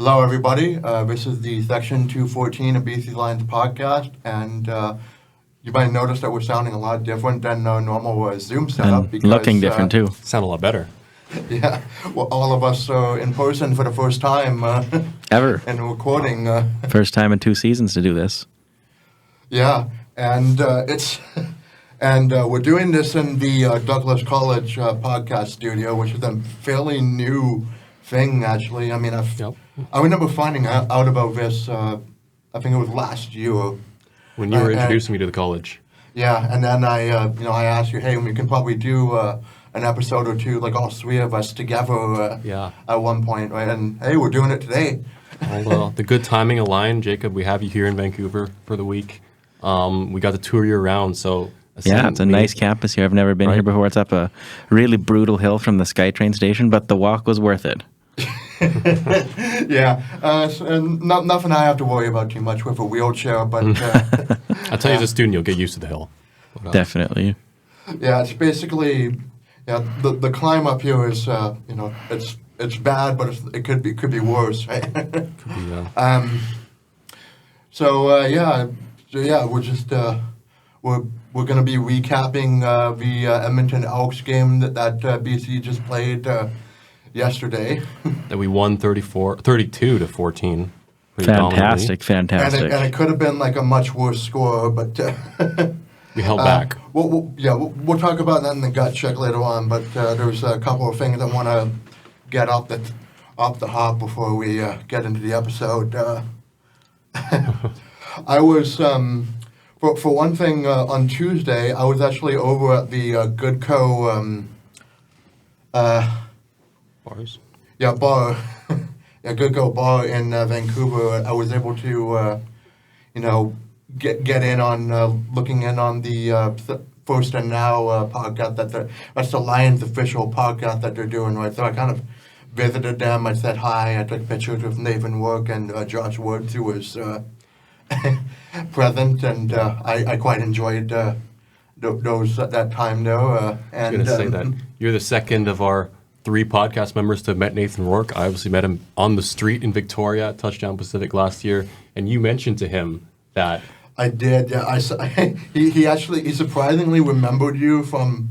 Hello, everybody. This is the Section 214 of BC Lions podcast, and you might notice that we're sounding a lot different than our normal Zoom setup. And looking different, too. Sound a lot better. Yeah, well, all of us are in person for the first time. Ever. And recording. First time in 2 seasons to do this. Yeah, and we're doing this in the Douglas College podcast studio, which is a fairly new thing, actually. I mean, I remember finding out about this, I think it was last year. When you were introducing me to the college. Yeah, and then I asked you, hey, we can probably do an episode or two, like all three of us together at one point, right? And hey, we're doing it today. Well, the good timing aligned, Jacob. We have you here in Vancouver for the week. We got to tour you around, so... Yeah, it's a nice campus here. I've never been here before. It's up a really brutal hill from the SkyTrain station, but the walk was worth it. Yeah, nothing I have to worry about too much with a wheelchair, but... I'll tell you as a student, you'll get used to the hill. Definitely. Yeah, it's basically... Yeah, the climb up here is, it's bad, but it could be worse, right? Could be, yeah. We're just... We're going to be recapping the Edmonton Elks game that BC just played yesterday. That we won 32-14. Fantastic. And it could have been like a much worse score, but... we held back. We'll talk about that in the gut check later on, but there's a couple of things I want to get off the hop before we get into the episode. I was... For one thing, on Tuesday, I was actually over at the Goodco... Bars? Yeah, bar. Yeah, Goodco bar in Vancouver. I was able to, get in on, looking in on the First and Now podcast. That's the Lions official podcast that they're doing, right? So I kind of visited them. I said hi. I took pictures with Nathan Work and Josh Woods, who was... present, and I quite enjoyed those at that time, though. I was going to say that you're the second of our 3 podcast members to have met Nathan Rourke. I obviously met him on the street in Victoria at Touchdown Pacific last year, and you mentioned to him that... I did, yeah. He surprisingly remembered you from...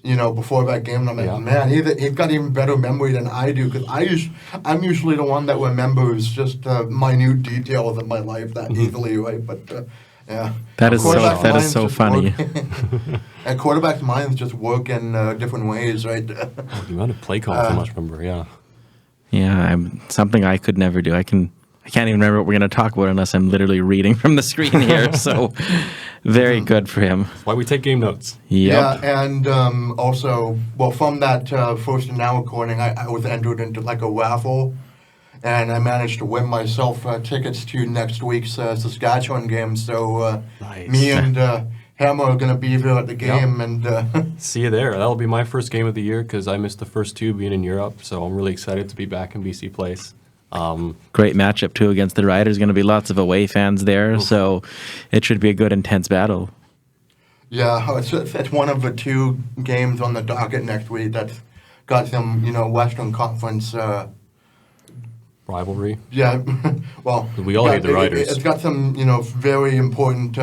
before that game, and I'm like, man, he's got even better memory than I do, because I'm usually the one that remembers just minute details of my life that easily, right? But, yeah. That is so funny. And quarterback's minds just work in different ways, right? The amount of play calls I must remember, yeah. Yeah, something I could never do. I can't even remember what we're going to talk about unless I'm literally reading from the screen here, so... Very good for him. That's why we take game notes. Yep. Yeah, and also, from that First and Now recording, I was entered into like a raffle, and I managed to win myself tickets to next week's Saskatchewan game. So nice. Me and Hammer are going to be there at the game. And see you there. That'll be my first game of the year because I missed the first 2 being in Europe, so I'm really excited to be back in BC Place. Great matchup, too, against the Riders. Going to be lots of away fans there, so it should be a good, intense battle. Yeah, it's one of the 2 games on the docket next week that's got some, Western Conference... rivalry? Yeah, well... We all hate the Riders. It's got some, very important,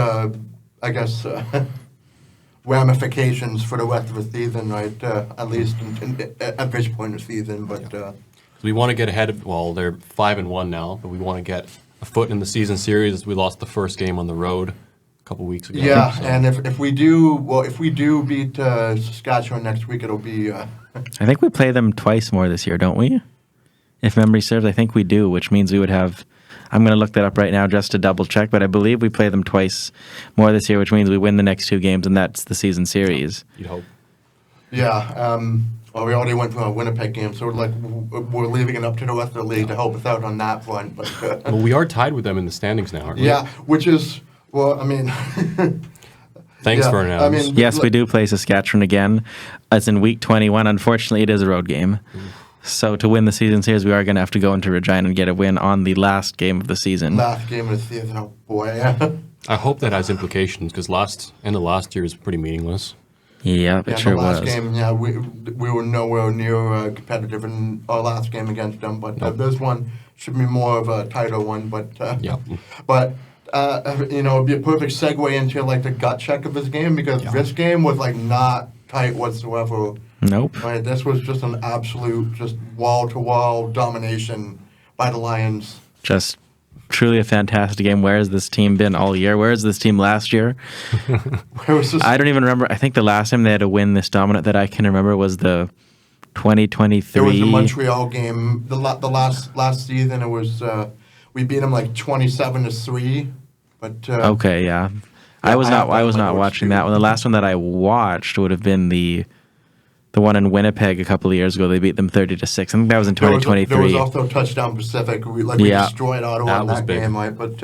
ramifications for the rest of the season, right? At least at this point of the season, but... We want to get ahead of, they're 5-1 now, but we want to get a foot in the season series as we lost the first game on the road a couple weeks ago. Yeah, so. And if we do beat Saskatchewan next week, it'll be... I think we play them twice more this year, don't we? If memory serves, I think we do, which means we would have... I'm going to look that up right now just to double check, but I believe we play them twice more this year, which means we win the next 2 games, and that's the season series. You'd hope. Yeah, we already went for a Winnipeg game, so we're leaving it up to the rest of the league to help us out on that front. But well, we are tied with them in the standings now, aren't we? Yeah, which is, Thanks, Fernand. Yes, we do play Saskatchewan again. As in week 21, unfortunately, it is a road game. So to win the season series, we are going to have to go into Regina and get a win on the last game of the season. Last game of the season, oh boy. I hope that has implications, because end of last year is pretty meaningless. Yeah, it sure the last was. game, we were nowhere near competitive in our last game against them, but this one should be more of a tighter one. But but it'd be a perfect segue into like the gut check of this game, because this game was like not tight whatsoever. Nope. Right, this was just an absolute, just wall-to-wall domination by the Lions. Just truly a fantastic game. Where has this team been all year? Where is this team last year? I don't even remember. I think the last time they had a win this dominant that I can remember was the 2023. It was the Montreal game. The last season, it was we beat them like 27-3. But okay, yeah. I was not watching that one. The last one that I watched would have been the one in Winnipeg a couple of years ago. They beat them 30-6. I think that was in 2023. There was also Touchdown Pacific. We destroyed Ottawa in that game, right? But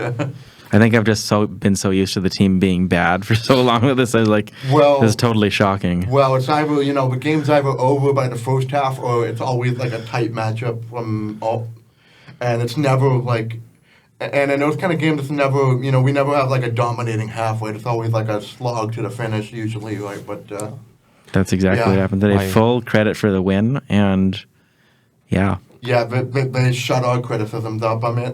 I think I've just been so used to the team being bad for so long with this. I was like, this is totally shocking. Well, it's either, the game's either over by the first half, or it's always like a tight matchup and it's never like, and in those kind of games, it's never, we never have like a dominating half, right? It's always like a slog to the finish usually, right? But that's exactly what happened today. Full credit for the win, and yeah. Yeah, they shut our criticisms up. There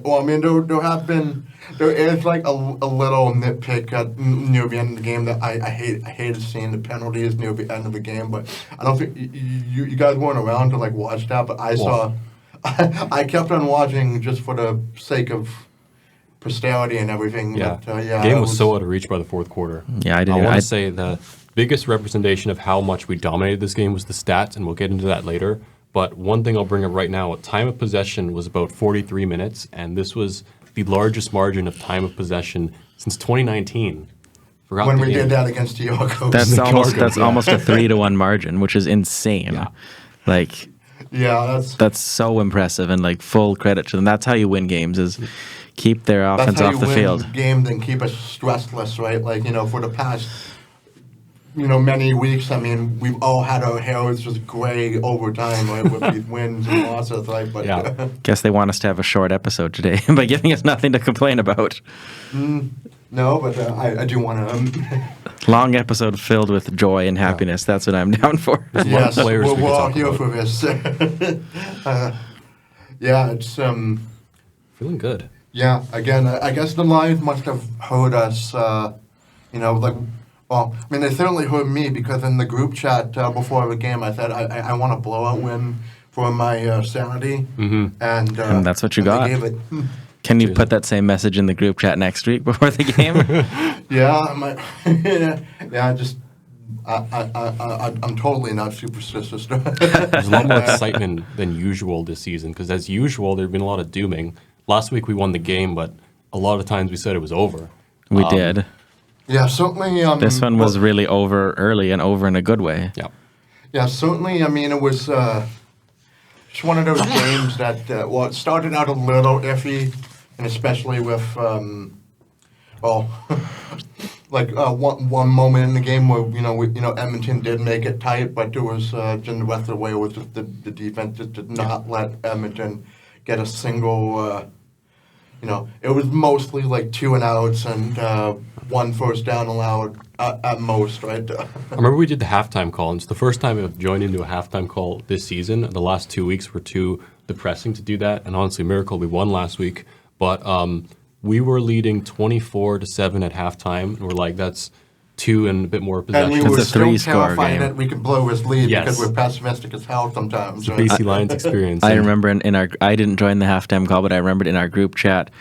is like a little nitpick near the end of the game that I hated seeing the penalties near the end of the game, but I don't think you guys weren't around to like watch that, but I saw. I kept on watching just for the sake of posterity and everything. Yeah, but, the game was so out of reach by the fourth quarter. Yeah, I want to say the biggest representation of how much we dominated this game was the stats, and we'll get into that later. But one thing I'll bring up right now, time of possession was about 43 minutes, and this was the largest margin of time of possession since 2019. When we did that against the Yorkos. That's almost a 3-1 margin, which is insane. Yeah. Like, that's so impressive, and like full credit to them. That's how you win games, is keep their offense off the field. That's how you win games and keep us stressless, right? Like, for the past many weeks, we've all had our hairs just gray over time, right, with these wins and losses, right? But guess they want us to have a short episode today by giving us nothing to complain about. No, but I do want to. Long episode filled with joy and happiness. That's what I'm down for. Yes, we're all here for this. It's feeling good. Yeah, again, I guess the Lions must have heard us. They certainly heard me, because in the group chat before the game, I said I want a blowout win for my sanity, and that's what you got. Gave it. Can you put that same message in the group chat next week before the game? I'm totally not superstitious. There's a lot more excitement than usual this season, because as usual, there's been a lot of dooming. Last week we won the game, but a lot of times we said it was over. We did. Yeah, certainly. This one was really over early, and over in a good way. Yeah. Yeah, certainly. it was just one of those games that it started out a little iffy, and especially with one moment in the game where Edmonton did make it tight, but there was just the rest of the way it was just the defense just did not let Edmonton get a single. It was mostly like 2 and outs and 1 first down allowed at most, right? I remember we did the halftime call, and it's the first time I've joined into a halftime call this season. The last 2 weeks were too depressing to do that, and honestly, miracle we won last week. But we were leading 24-7 at halftime, and we're like, that's 2 and a bit more possession. And we were It's a still 3-score terrified game. that we could blow his lead, Yes. because we're pessimistic as hell sometimes. It's the BC Lions experience. I remember in our, I didn't join the halftime call, but I remembered in our group chat,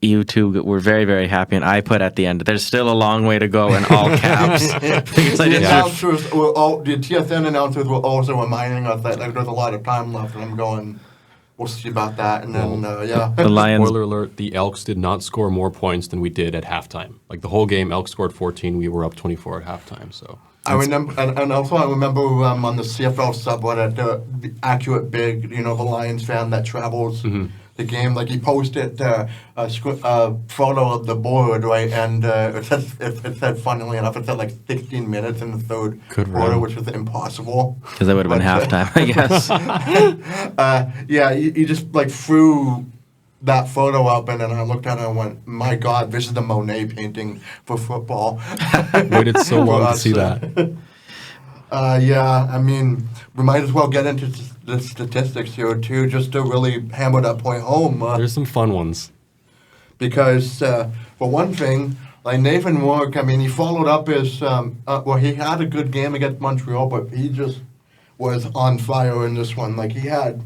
you two were very, very happy, and I put at the end, there's still a long way to go in all caps. Because I didn't The TSN announcers were also reminding us that there's a lot of time left, and I'm going, we'll see about that. And then, the Lions. Spoiler alert, the Elks did not score more points than we did at halftime. Like the whole game, Elks scored 14, we were up 24 at halftime. So I remember, and also I remember on the CFL subreddit, the accurate big, the Lions fan that travels the game, like he posted a photo of the board, right, and it said, funnily enough, it said like 16 minutes in the third quarter, which was impossible. Because that would have been halftime, I guess. He just like threw that photo up, and then I looked at it and went, my God, this is the Monet painting for football. waited so long to see that. Yeah, I mean, we might as well get into the statistics here too, just to really hammer that point home. There's some fun ones. Because for one thing, like Nathan Rourke, I mean, he followed up his well, he had a good game against Montreal, but he just was on fire in this one. Like he had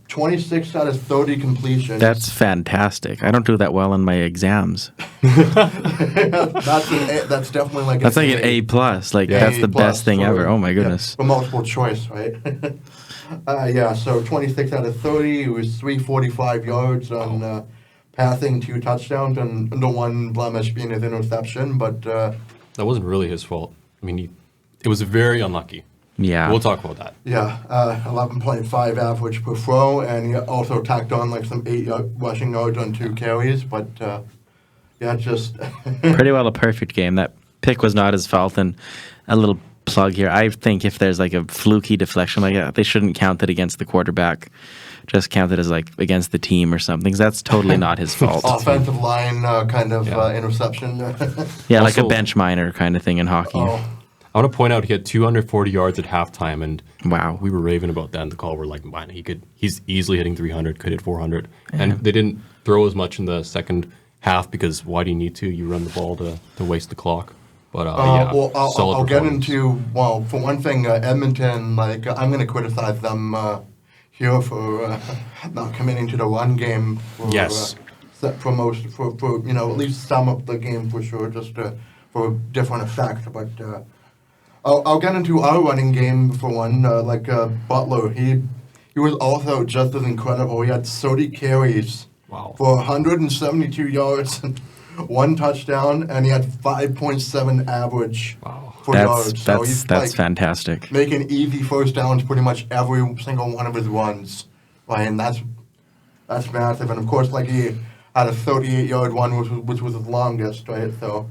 26 out of 30 completions. That's fantastic. I don't do that well in my exams. That's definitely like That's like an A plus. Like that's the best thing ever. Oh my goodness. For multiple choice, right? Yeah. So 26 out of 30. It was 345 yards on passing, 2 touchdowns, and the one blemish being his interception. But That wasn't really his fault. I mean, it was very unlucky. Yeah. We'll talk about that. yeah, 11.5 average per throw, and he also tacked on like some 8 rushing yards on 2 carries. But yeah, just Pretty well a perfect game. That pick was not his fault. And a little plug here. I think if there's like a fluky deflection like that, they shouldn't count it against the quarterback. Just count it as like against the team or something. 'Cause that's totally not his fault. offensive line kind of interception. Yeah, like a Also- bench minor kind of thing in hockey. Oh. I want to point out he had 240 yards at halftime, and Wow. we were raving about that in the call. We're like, man, he's easily hitting 300, could hit 400. And they didn't throw as much in the second half because why do you need to? You run the ball to waste the clock. But yeah, Well, solid I'll get performance. into, well, for one thing, Edmonton, like, I'm going to criticize them here for not committing to the run game. For, Yes. For most, for you know, at least some of the game for sure, just for different effect. But I'll get into our running game for one. Butler, he was also just as incredible. He had 30 carries Wow. for 172 yards and 1 touchdown, and he had 5.7 average for yards. So he's That's fantastic. making easy first downs pretty much every single one of his runs. Right, and that's massive. And of course, like he had a 38-yard one, which was his longest, right? So,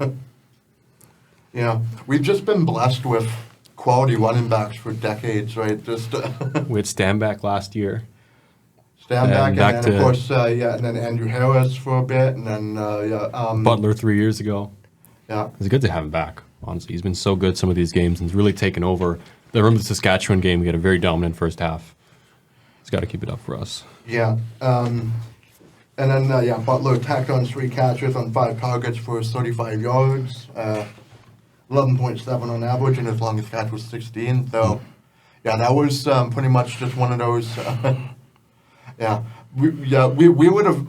yeah, we've just been blessed with quality running backs for decades, right? Just We had Stanback last year. stand back, and back then to- of course, and then Andrew Harris for a bit, and then Butler 3 years ago. yeah. It's good to have him back, honestly. He's been so good some of these games and he's really taken over. I remember the Saskatchewan game, we had a very dominant first half. He's got to keep it up for us. Yeah. And then, Butler tacked on 3 catches on 5 targets for 35 yards, 11.7 on average, and his longest catch was 16. So, yeah, that was pretty much just one of those. We would have,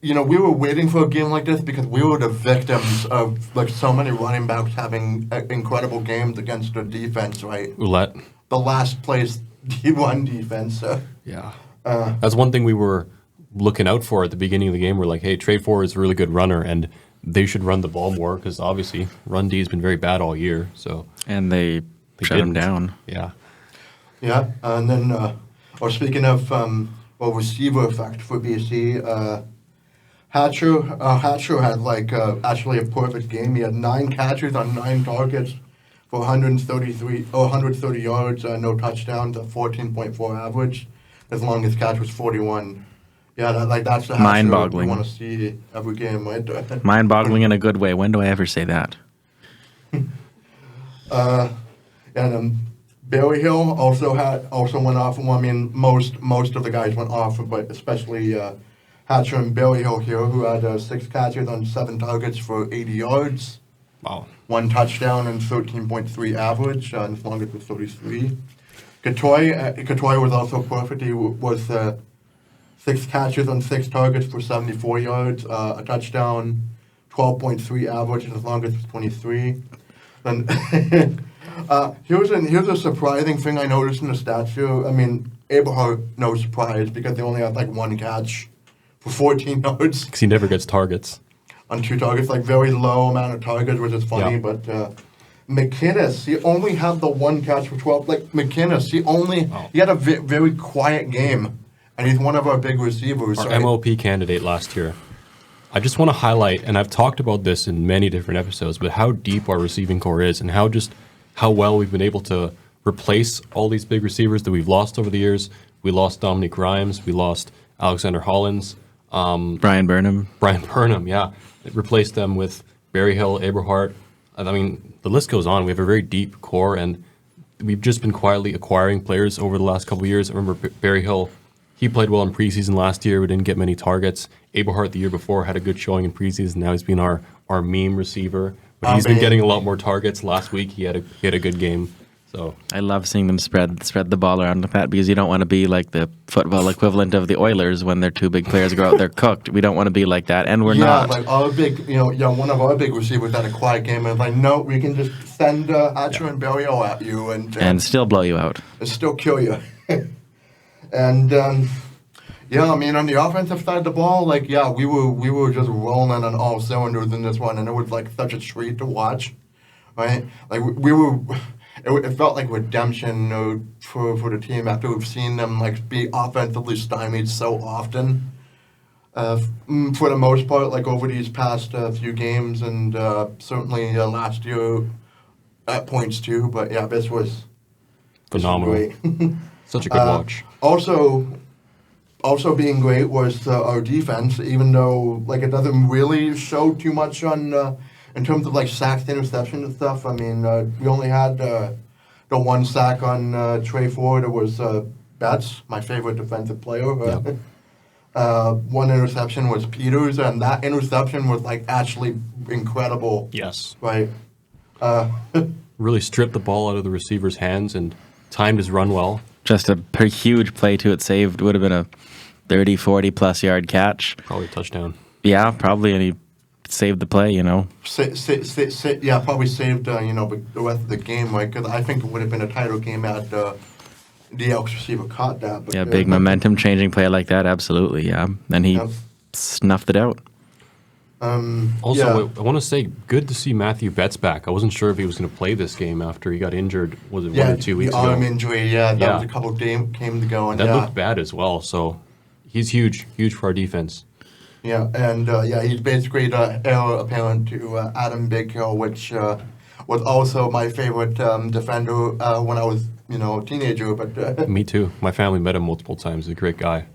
we were waiting for a game like this because we were the victims of like so many running backs having incredible games against their defense, right? Roulette. The last place D1 defense. Yeah. That's one thing we were looking out for at the beginning of the game. We're like, hey, Trade 4 is a really good runner, and they should run the ball more because obviously run D has been very bad all year. So And they shut him didn't. down. Yeah. Yeah, and then, speaking of receiver effect for BC, Hatcher had actually a perfect game. He had 9 catches on 9 targets for 130 yards, no touchdowns, a 14.4 average. His longest catch was 41. Yeah, that's the Hatcher Mind-boggling. you want to see every game, right? Mind-boggling in a good way. When do I ever say that? And Berryhill also went off. Well, I mean, most of the guys went off, but especially Hatcher and Berryhill here, who had 6 catches on 7 targets for 80 yards, Wow. 1 touchdown, and 13.3 average. And his longest was 33. Katoy was also perfect. He was 6 catches on 6 targets for 74 yards, a touchdown, 12.3 average, and his longest was 23. And here's a surprising thing I noticed in the stats here. I mean, Abraham, no surprise, because they only had 1 catch for 14 yards Because he never gets targets. on 2 targets, very low amount of targets, which is funny. Yeah. But McInnes, he only had the 1 catch for 12. McInnes, he had a very quiet game, and he's one of our big receivers. Our right? MOP candidate last year. I just want to highlight, and I've talked about this in many different episodes, but how deep our receiving core is and how well we've been able to replace all these big receivers that we've lost over the years. We lost Dominic Rhymes. We lost Alexander Hollins. Brian Burnham. Brian Burnham, yeah. It replaced them with Berryhill, Eberhardt. I mean, the list goes on. We have a very deep core, and we've just been quietly acquiring players over the last couple of years. I remember Barry Hill, he played well in preseason last year. We didn't get many targets. Aberhart the year before had a good showing in preseason. Now he's been our meme receiver. But he's been getting a lot more targets. Last week he had a good game. So I love seeing them spread the ball around like that because you don't want to be like the football equivalent of the Oilers when their two big players go out there cooked. We don't want to be like that, and we're not. Yeah, like our big, one of our big receivers had a quiet game, and like, no, we can just send Hatcher and Barrio at you and still blow you out. And still kill you. And yeah, I mean, on the offensive side of the ball, like, yeah, we were just rolling on all cylinders in this one, and it was like such a treat to watch, right? Like we were. It felt like redemption for the team after we've seen them like be offensively stymied so often. For the most part, like over these past few games, and certainly last year at points too. But yeah, this was phenomenal. Great. Such a good watch. Also being great was our defense, even though like it doesn't really show too much on. In terms of like sacks, interception and stuff, I mean, we only had the one sack on Trey Ford. It was Betts, my favorite defensive player. Yep. One interception was Peters, and that interception was like actually incredible. Yes. Right. Really stripped the ball out of the receiver's hands and timed his run well. Just a huge play to it saved. Would have been a 30, 40 plus yard catch. Probably a touchdown. Yeah, probably, and he saved the play, yeah, probably saved, the rest of the game, right? Because I think it would have been a title game had the Elks receiver caught that. But, yeah, big momentum-changing play like that, absolutely, yeah. And he snuffed it out. Also, I want to say, good to see Matthew Betts back. I wasn't sure if he was going to play this game after he got injured. Was it 1 or 2 weeks ago? Yeah, the arm injury, that was a couple of games ago. And that looked bad as well, so he's huge for our defense. Yeah, and he's basically the heir apparent to Adam Bighill, which was also my favorite defender when I was, a teenager. But me too. My family met him multiple times. He's a great guy.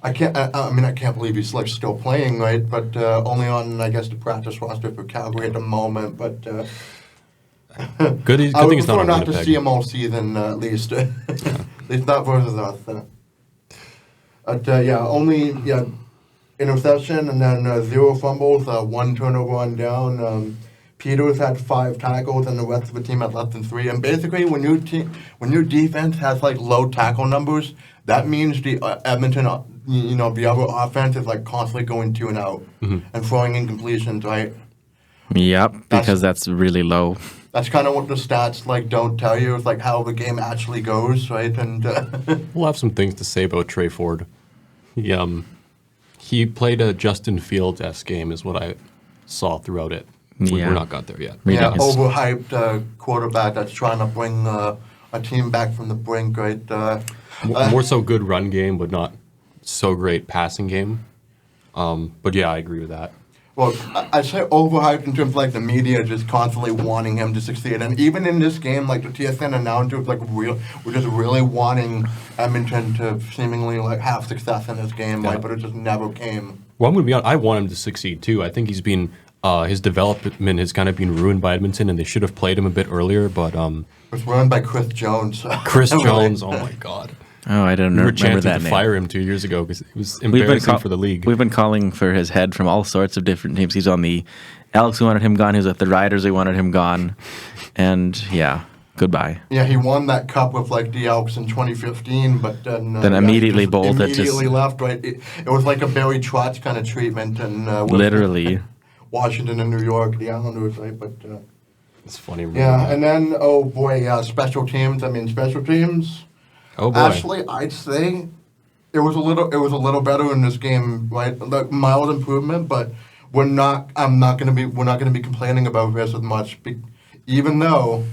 I can't believe he's like still playing, right? But only on, I guess, the practice roster for Calgary at the moment. But good. I would prefer not to see him all season, at least. At least not versus us. But interception, and then 0 fumbles, 1 turnover on down. Peters had 5 tackles, and the rest of the team had less than 3. And basically, when your defense has like low tackle numbers, that means the Edmonton, the other offense is like constantly going 2 and out and throwing incompletions, right? Yep, because that's really low. That's kind of what the stats like don't tell you. It's like how the game actually goes, right? And we'll have some things to say about Trey Ford. He played a Justin Fields-esque game, is what I saw throughout it. We're not got there yet. Yeah, overhyped quarterback that's trying to bring a team back from the brink, right? More so good run game, but not so great passing game. But yeah, I agree with that. Well, I say overhyped in terms of like the media just constantly wanting him to succeed, and even in this game, like the TSN announcers, like we're just really wanting Edmonton to seemingly like have success in this game, but it just never came. Well, I'm going to be honest. I want him to succeed too. I think he's been his development has kind of been ruined by Edmonton, and they should have played him a bit earlier. But it was ruined by Chris Jones. Chris Jones, oh my God. Oh, I don't remember that name. We were chanting to fire him 2 years ago because it was embarrassing for the league. We've been calling for his head from all sorts of different teams. He's on the Elks who wanted him gone. He was with the Riders who wanted him gone. And, goodbye. Yeah, he won that cup with, like, the Elks in 2015, but then... immediately bolted. Immediately left, right? It was like a Barry Trotz kind of treatment. And literally. Washington and New York, the Islanders, right? But... it's funny. Yeah, and then, special teams. I mean, special teams... Oh boy. Actually, I'd say it was a little better in this game, right? Like mild improvement, but we're not going to be complaining about this as much, even though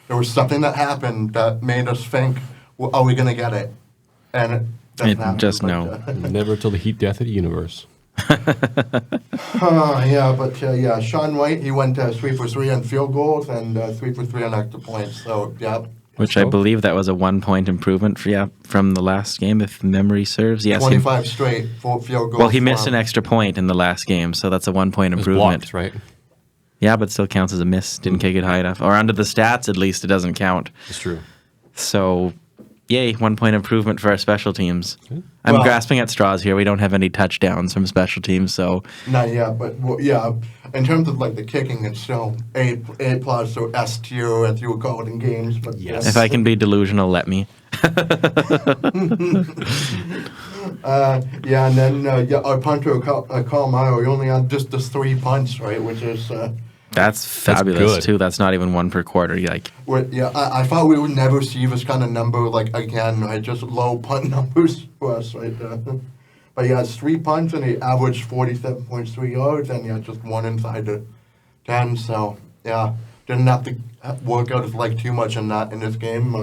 there was something that happened that made us think, well, are we going to get it? And it doesn't happen. Just no. Never till the heat death of the universe. Sean White, he went 3 for 3 on field goals and 3 for 3 on extra points. So which I believe that was a 1-point improvement from the last game, if memory serves. Yes, 25 straight for field goals. Well, he missed an extra point in the last game, so that's a 1-point improvement. Blocked, right? Yeah, but still counts as a miss. Didn't kick it high enough. Or under the stats, at least, it doesn't count. It's true. So, yay, 1 point improvement for our special teams. I'm Well- grasping at straws here. We don't have any touchdowns from special teams, so Not yet, but yeah, in terms of like the kicking, it's still A plus or S tier as you would call it in games. But Yes. if I can be delusional, let me. Yeah, and then our punter, Calamaro, he only had just the 3 punts, right? Which is, That's fabulous, good. too. That's not even one per quarter. I thought we would never see this kind of number, like, again, right? Just low punt numbers for us, right? But he has 3 punts, and he averaged 47.3 yards, and he had just 1 inside the 10, so, yeah, didn't have to work out his leg too much in this game.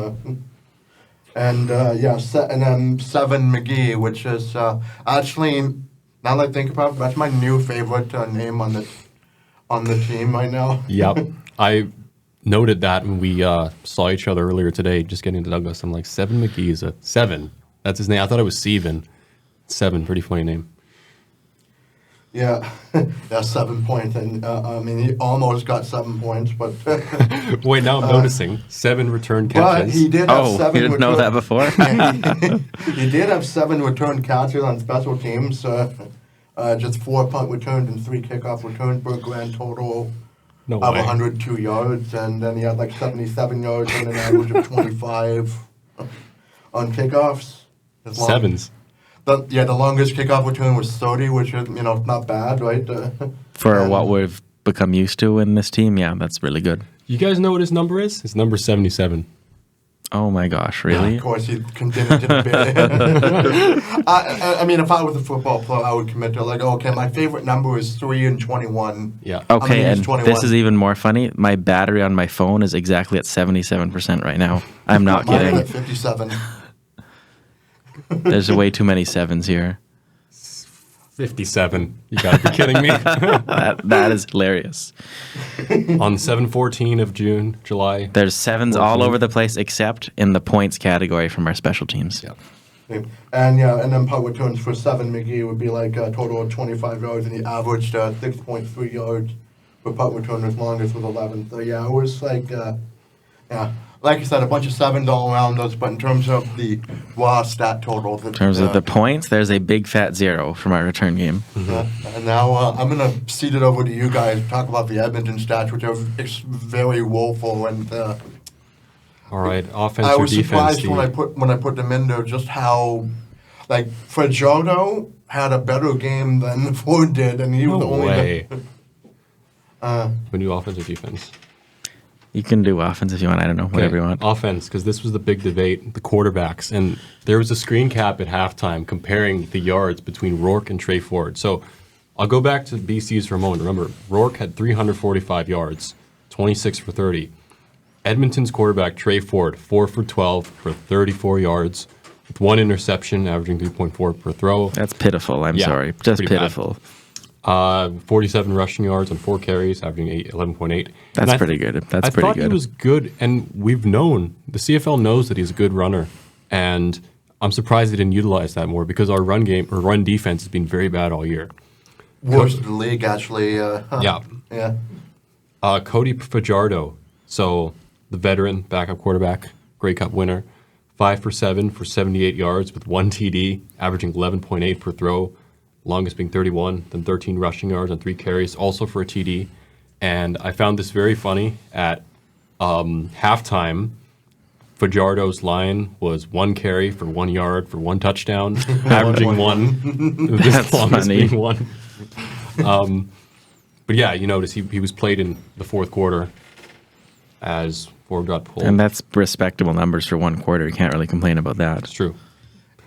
And then 7 McGee, which is actually, now that I think about it, that's my new favorite name on the team right now. Yep. I noted that when we saw each other earlier today, just getting to Douglas. I'm like, 7 McGee is a 7. That's his name. I thought it was Steven. 7, pretty funny name. Yeah, 7 points, and I mean he almost got 7 points, but Wait, now I'm noticing 7 return but catches. he did have Oh, 7. you didn't know that before? He did have 7 return catches on special teams. Just 4 punt returns and 3 kickoff returns for a grand total No of way. 102 yards, and then he had like 77 yards and an average of 25 on kickoffs. As long- 7s. The longest kickoff return was 30, which is not bad, right? For And- what we've become used to in this team, yeah, that's really good. You guys know what his number is? His number is 77. Oh my gosh, really? Of course, he continued to debate. I mean, if I was a football player, I would commit to like, okay, my favorite number is 3 and 21. Yeah. I'm Okay, gonna use and 21. this is even more funny. My battery on my phone is exactly at 77% right now. I'm not Mine kidding. at 57. There's way too many 7s here. 57. You gotta be kidding me. That is hilarious. On 7/14 of July. There's 7s all over the place except in the points category from our special teams. Yeah. And then punt returns for 7 McGee would be like a total of 25 yards, and he averaged 6.3 yards for punt return. His longest was 11. So yeah, it was like, like I said, a bunch of 7s all around us. But in terms of the raw stat totals, In terms of the points, there's a big fat 0 from our return game. And now I'm going to cede it over to you guys to talk about the Edmonton stats, which are very woeful. And All right. Offense I or was defense? surprised when I put them in there just how, like, Fajardo had a better game than Ford did, and he was the No only. way. We do offense or defense? You can do offense if you want. I don't know, whatever you want. Offense, because this was the big debate, the quarterbacks. And there was a screen cap at halftime comparing the yards between Rourke and Trey Ford. So I'll go back to BC's for a moment. Remember, Rourke had 345 yards, 26 for 30. Edmonton's quarterback, Trey Ford, 4 for 12 for 34 yards, with 1 interception, averaging 3.4 per throw. That's pitiful. I'm Yeah, sorry. Just pretty bad. pitiful. 47 rushing yards on 4 carries, averaging 11.8. That's And I pretty good. That's I pretty thought good. he was good, and we've known, the CFL knows that he's a good runner, and I'm surprised they didn't utilize that more because our run defense has been very bad all year. Worst in the league, actually. Yeah. Yeah. Cody Fajardo, so the veteran backup quarterback, Grey Cup winner, 5 for 7 for 78 yards with 1 TD, averaging 11.8 per throw, longest being 31, then 13 rushing yards on 3 carries, also for a TD. And I found this very funny. At halftime, Fajardo's line was 1 carry for 1 yard for 1 touchdown, averaging 1. This That's longest funny. being 1. But yeah, you notice he was played in the fourth quarter as Ford got pulled. And that's respectable numbers for 1 quarter. You can't really complain about that. That's true.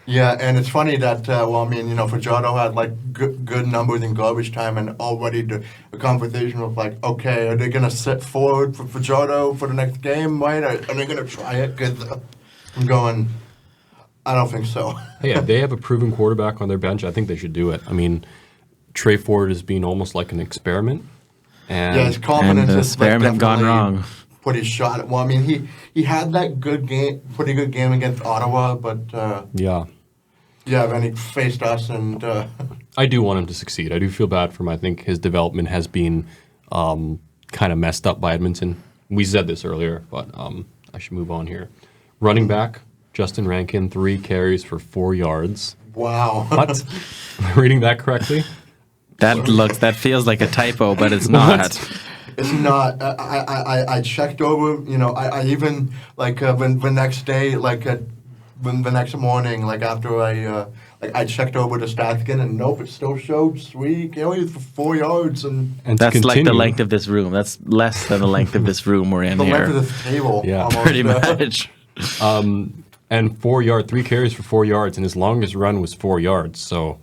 Yeah, and it's funny that, Fajardo had, like, good numbers in garbage time, and already the conversation was like, okay, are they going to sit forward for Fajardo for the next game, right? Are they going to try it? Because I'm going, I don't think so. Hey, if they have a proven quarterback on their bench, I think they should do it. I mean, Trey Ford has been almost like an experiment. And Yeah, his confidence And the has experiment gone definitely wrong. put his shot. Well, I mean, he had that pretty good game against Ottawa, but then he faced us, and I do want him to succeed. I do feel bad for him. I think his development has been kind of messed up by Edmonton. We said this earlier, but I should move on here. Running back, Justin Rankin, 3 carries for 4 yards. Wow. What? Am I reading that correctly? That feels like a typo, but it's not. It's not. I checked over. I even when the next day, when the next morning, after I checked over the stats again, and nope, it still showed 3 carries for 4 yards, and That's like the length of this room. That's less than the length of this room we're in the here. length of this table. Yeah. almost, Pretty much. And 3 carries for 4 yards, and his longest run was 4 yards. So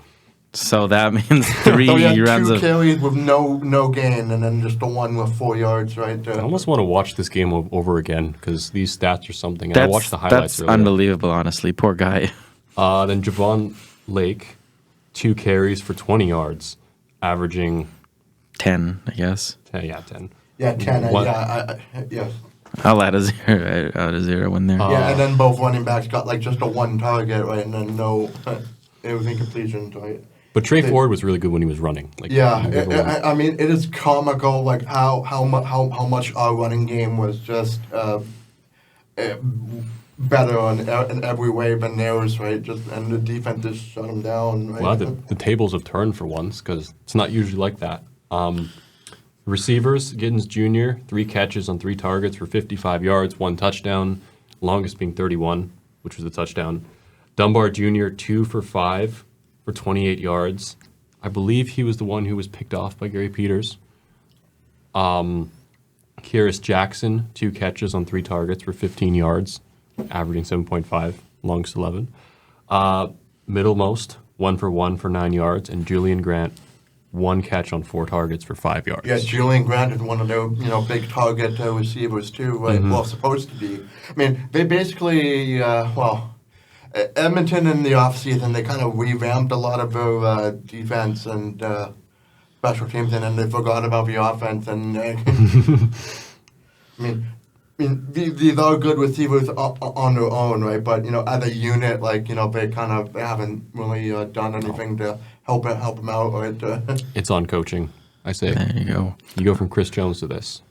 that means 3 So we had runs 2 of. carries with no gain, and then just the one with 4 yards, right? I almost want to watch this game over again because these stats are something. And I watched the highlights That's earlier. unbelievable, honestly. Poor guy. Then Javon Lake, 2 carries for 20 yards, averaging 10, I guess. 10. Yeah, 10. Yeah, 10. What- Yes. I'll add a zero in there. Yeah, and then both running backs got just a 1 target, right? And then no, it was incompletions, right? But Trey Ford was really good when he was running. Yeah, I mean, it is comical, how much our running game was just better in every way than theirs, right? And the defense just shut them down, right? Well, the tables have turned for once because it's not usually like that. Receivers, Giddens Jr., 3 catches on 3 targets for 55 yards, 1 touchdown, longest being 31, which was a touchdown. Dunbar Jr., 2 for 5 for 28 yards. I believe he was the one who was picked off by Gary Peters. Kyrus Jackson, 2 catches on 3 targets for 15 yards, averaging 7.5, longest 11. Middlemost, 1 for 1 for 9 yards, and Julian Grant, 1 catch on 4 targets for 5 yards. Yeah, Julian Grant is one of their big target receivers too, right? Mm-hmm. Well, supposed to be. I mean, they basically Edmonton in the offseason, they kind of revamped a lot of their defense and special teams, and then they forgot about the offense. And I mean, these are good receivers on their own, right? But as a unit, they haven't really done anything to help them out, right? It's on coaching, I say. There you go. You go from Chris Jones to this.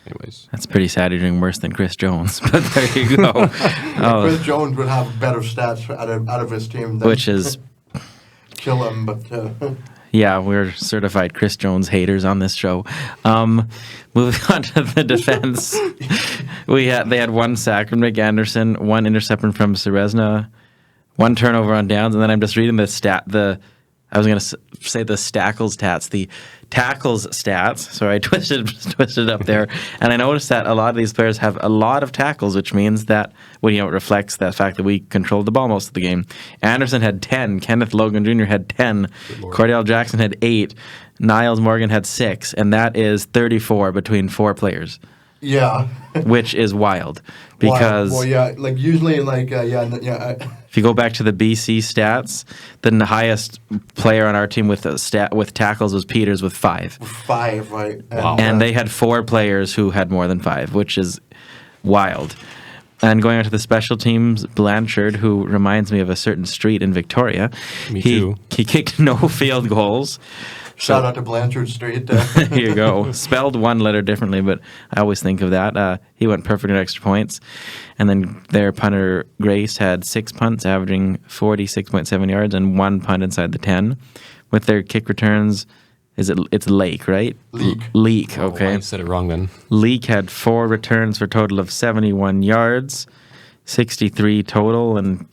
Anyways. That's pretty sad. You're doing worse than Chris Jones, but there you go. Chris Jones would have better stats out of his team than Which is, kill him, but yeah, we're certified Chris Jones haters on this show. Moving on to the defense, they had 1 sack from Nick Anderson, 1 interception from Serezna, 1 turnover on downs, and then I'm just reading I was going to say the Stackles stats, the tackles stats. So I twisted it up there, and I noticed that a lot of these players have a lot of tackles, which means that it reflects that fact that we controlled the ball most of the game. Anderson had 10, Kenneth Logan Jr. had 10, Cordell Jackson had 8, Niles Morgan had 6, and that is 34 between 4 players. yeah. Which is wild because usually if you go back to the BC stats, the highest player on our team with tackles was Peters with 5. 5, right? Wow. And they had 4 players who had more than 5, which is wild. And going on to the special teams, Blanchard, who reminds me of a certain street in Victoria, Me too. He kicked no field goals. Shout out to Blanchard Street. Here you go. Spelled 1 letter differently, but I always think of that. He went perfect in extra points. And then their punter, Grace, had 6 punts, averaging 46.7 yards, and 1 punt inside the 10. With their kick returns, it's Lake, right? Leak, okay. I said it wrong then. Leak had 4 returns for a total of 71 yards, 63 total, and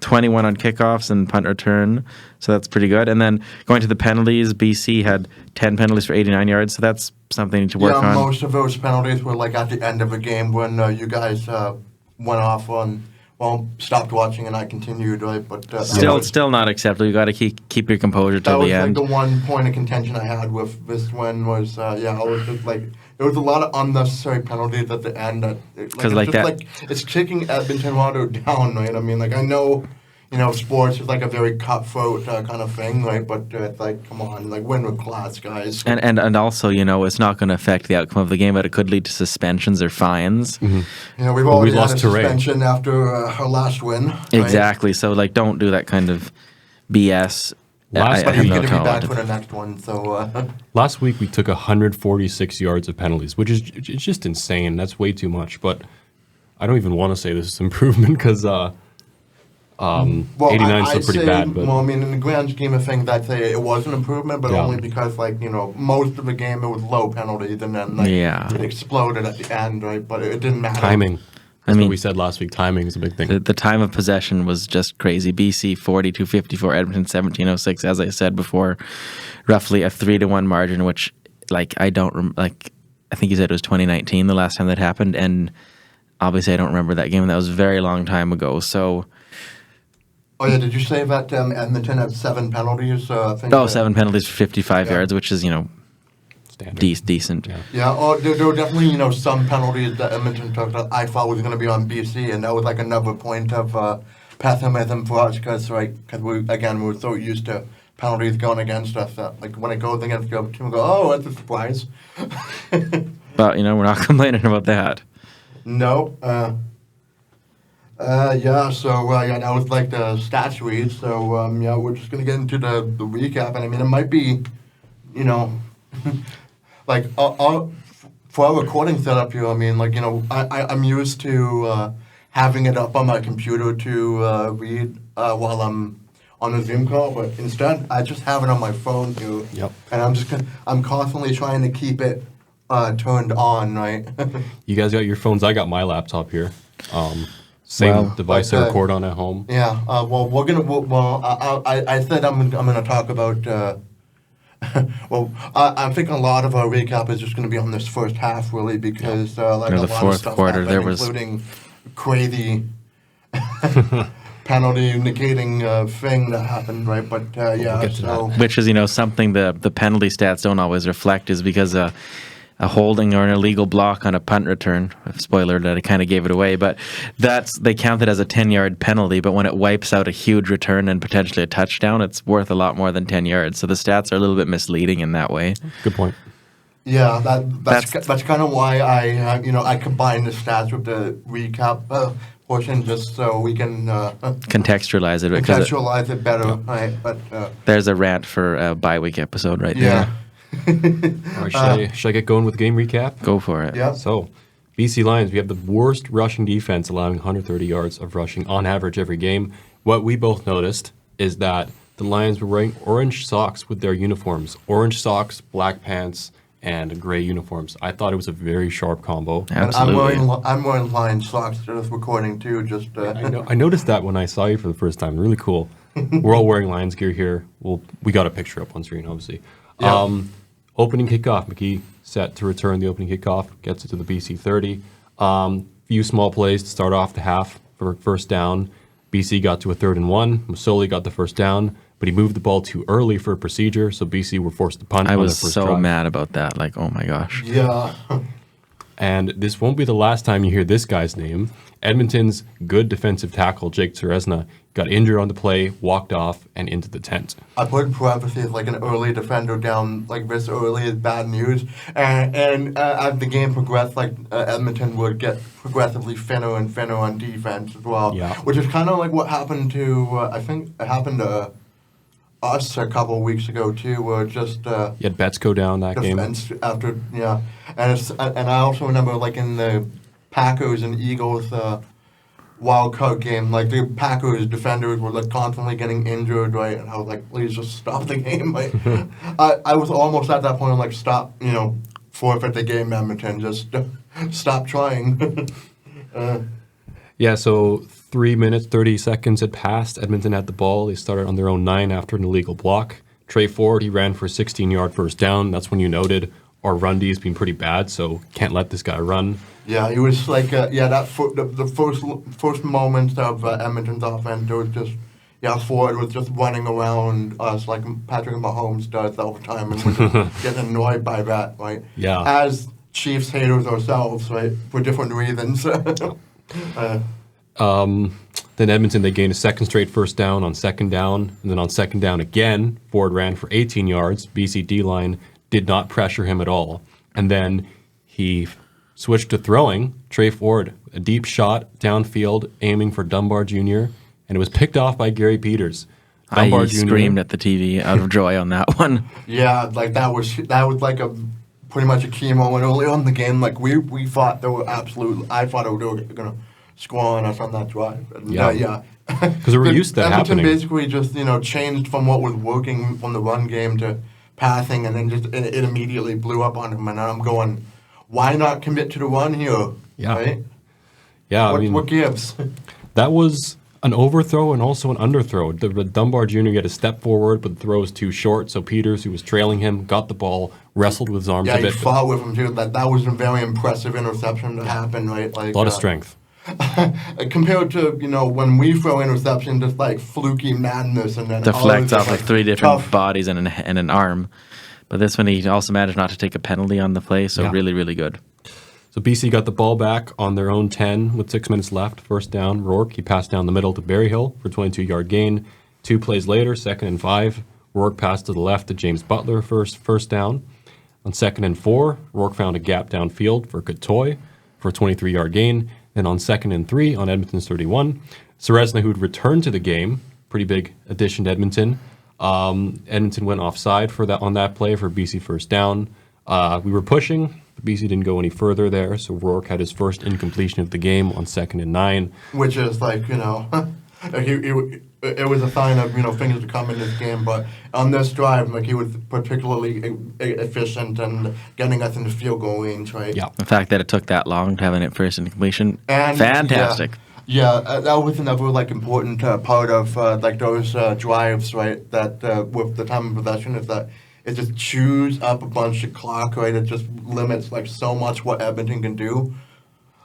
21 on kickoffs and punt return. So that's pretty good. And then going to the penalties, BC had 10 penalties for 89 yards. So that's something to work on. Most of those penalties were at the end of a game when you guys went off on. Well, stopped watching and I continued, right? But Still not acceptable. You got to keep your composure till the end. That was the one point of contention I had with this one was I was just there was a lot of unnecessary penalties at the end. It's kicking Edmonton Water down, right? I mean, I know sports is a very cutthroat kind of thing, right? But it's come on, win with class, guys. And also, it's not going to affect the outcome of the game, but it could lead to suspensions or fines. Mm-hmm. We've already had a lost to Ray. suspension after our last win. Right? Exactly. So, don't do that kind of BS Last But have he's no going to be back talent. for the next one. So Last week we took 146 yards of penalties, which is it's just insane. That's way too much. But I don't even want to say this is improvement because 89 is still pretty bad. But well, I mean, in the grand scheme of things, I'd say it was an improvement, but Yeah. only because, like, most of the game it was low penalties, and then like Yeah. it exploded at the end, right? But it didn't matter. timing. That's mean- what we said last week. Timing is a big thing. The time of possession was just crazy. BC 42-54, Edmonton 17-06. As I said before, roughly a 3-1 margin, which like I think you said it was 2019 the last time that happened, and obviously I don't remember that game. That was a very long time ago. So Oh yeah, did you say that Edmonton had 7 penalties? I think. 7 penalties for 55 Yeah. yards, which is Standard. decent. Yeah. Yeah, there were definitely some penalties that Edmonton took that I thought was going to be on BC, and that was like another point of pessimism for us because we were so used to penalties going against us that like when it goes against the other team, we go, oh, that's a surprise. But we're not complaining about that. No. Yeah, so that was like the stats read. So we're just gonna get into the recap, and I mean it might be, like for our recording setup here. I mean, like I'm used to having it up on my computer to read while I'm on a Zoom call, but instead I just have it on my phone here. Yep. And I'm constantly trying to keep it turned on, right? You guys got your phones. I got my laptop here. Same Well, device I record on at home. Yeah. Well, we're gonna. I said I'm gonna talk about. Well, I'm thinking a lot of our recap is just gonna be on this first half, really, because like The a lot fourth of stuff quarter, happened, there was- including crazy penalty negating thing that happened, right? But yeah, get to so Which is they the penalty stats don't always reflect is because a holding or an illegal block on a punt return. Spoiler that I kind of gave it away, but they count it as a 10-yard penalty. But when it wipes out a huge return and potentially a touchdown, it's worth a lot more than 10 yards. So the stats are a little bit misleading in that way. Good point. yeah, that's kind of why I combine the stats with the recap portion just so we can Contextualize it because contextualize it better, right? But there's a rant for a bye-week episode right yeah. there. All right, should I get going with the game recap? Go for it. Yeah. So, BC Lions, we have the worst rushing defense, allowing 130 yards of rushing on average every game. What we both noticed is that the Lions were wearing orange socks with their uniforms. Orange socks, black pants, and gray uniforms. I thought it was a very sharp combo. And Absolutely. I'm wearing Lions socks for this recording too. Just I noticed that when I saw you for the first time. Really cool. We're all wearing Lions gear here. We got a picture up on screen, obviously. Yeah. Opening kickoff. McKee set to return the opening kickoff. Gets it to the BC 30. Few small plays to start off the half for first down. BC got to a 3rd and 1. Musoli got the first down, but he moved the ball too early for a procedure, so BC were forced to punt I on was their first so drive. mad about that. Like, oh my gosh. yeah. And this won't be the last time you hear this guy's name. Edmonton's good defensive tackle, Jake Ceresna, got injured on the play, walked off, and into the tent. I put in parentheses like an early defender down like this early is bad news, and as the game progressed, like Edmonton would get progressively thinner and thinner on defense as well. Yeah. Which is kind of like what happened to I think it happened to us a couple of weeks ago too, where just You had Betts go down that game. defense after and I also remember like in the Packers and Eagles wild card game, like the Packers defenders were like constantly getting injured, right? And I was like, please just stop the game. Like, I was almost at that point, I'm like, stop, forfeit the game, Edmonton, just stop trying. Yeah, so 3 minutes, 30 seconds had passed. Edmonton had the ball. They started on their own 9 after an illegal block. Trey Ford, he ran for a 16-yard first down. That's when you noted our run D has been pretty bad, so can't let this guy run. Yeah, it was like, the first moments of Edmonton's offense, it was just, Ford was just running around us like Patrick Mahomes does all the time, and we're just getting annoyed by that, right? Yeah. As Chiefs haters ourselves, right, for different reasons. Then Edmonton, they gained a second straight first down on second down, and then on second down again, Ford ran for 18 yards. BC D-line did not pressure him at all. And then he switched to throwing. Trey Ford, a deep shot downfield, aiming for Dunbar Jr., and it was picked off by Gary Peters. Dunbar I Jr. screamed at the TV out of joy on that one. Yeah, like that was like a pretty much a key moment early on in the game. Like we thought they were I thought they were gonna score on us on that drive. And, Yeah. yeah. Because we were used to that Edmonton happening. basically just changed from what was working from the run game to passing, and then it immediately blew up on him. And I'm going, why not commit to the run here? Yeah. Right? Yeah, What gives? that was an overthrow and also an underthrow. The Dunbar Jr. had a step forward, but the throw was too short. So Peters, who was trailing him, got the ball, wrestled with his arms Yeah, a he bit. fought with him too. That was a very impressive interception to happen, right? Like A lot of strength. compared to when we throw interception, just like fluky madness and then Deflects others off are, like 3 different tough. bodies and an arm. But this one, he also managed not to take a penalty on the play, so Yeah. really, really good. So BC got the ball back on their own 10 with 6 minutes left. First down, Rourke. He passed down the middle to Berryhill for a 22-yard gain. 2 plays later, 2nd and 5. Rourke passed to the left to James Butler first down. On 2nd and 4, Rourke found a gap downfield for Katoy for a 23-yard gain. Then on 2nd and 3 on Edmonton's 31, Seresna, who'd returned to the game, pretty big addition to Edmonton. Edmonton went offside on that play for BC first down. We were pushing. BC didn't go any further there, so Rourke had his first incompletion of the game on 2nd and 9. Which is like it was a sign of things to come in this game. But on this drive, like he was particularly efficient and getting us into field goal range, right? Yeah. The fact that it took that long to have an first incompletion, And fantastic. Yeah, that was another like important part of like those drives, right? That with the time of possession is that it just chews up a bunch of clock, right? It just limits like so much what Edmonton can do.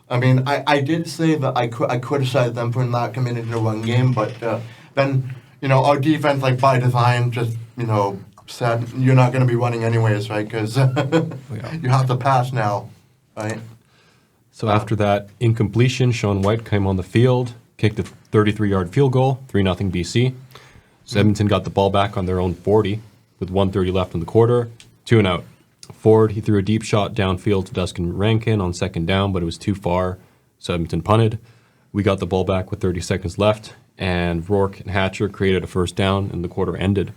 I mean, I did say that I criticized them for not committing to a run game, but then our defense, like by design, just said you're not going to be running anyways, right? Because you have to pass now, right? So after that incompletion, Sean White came on the field, kicked a 33-yard field goal, 3-0 BC. So Edmonton got the ball back on their own 40 with 1:30 left in the quarter, 2 and out. Ford, he threw a deep shot downfield to Dustin Rankin on 2nd down, but it was too far, so Edmonton punted. We got the ball back with 30 seconds left, and Rourke and Hatcher created a first down, and the quarter ended.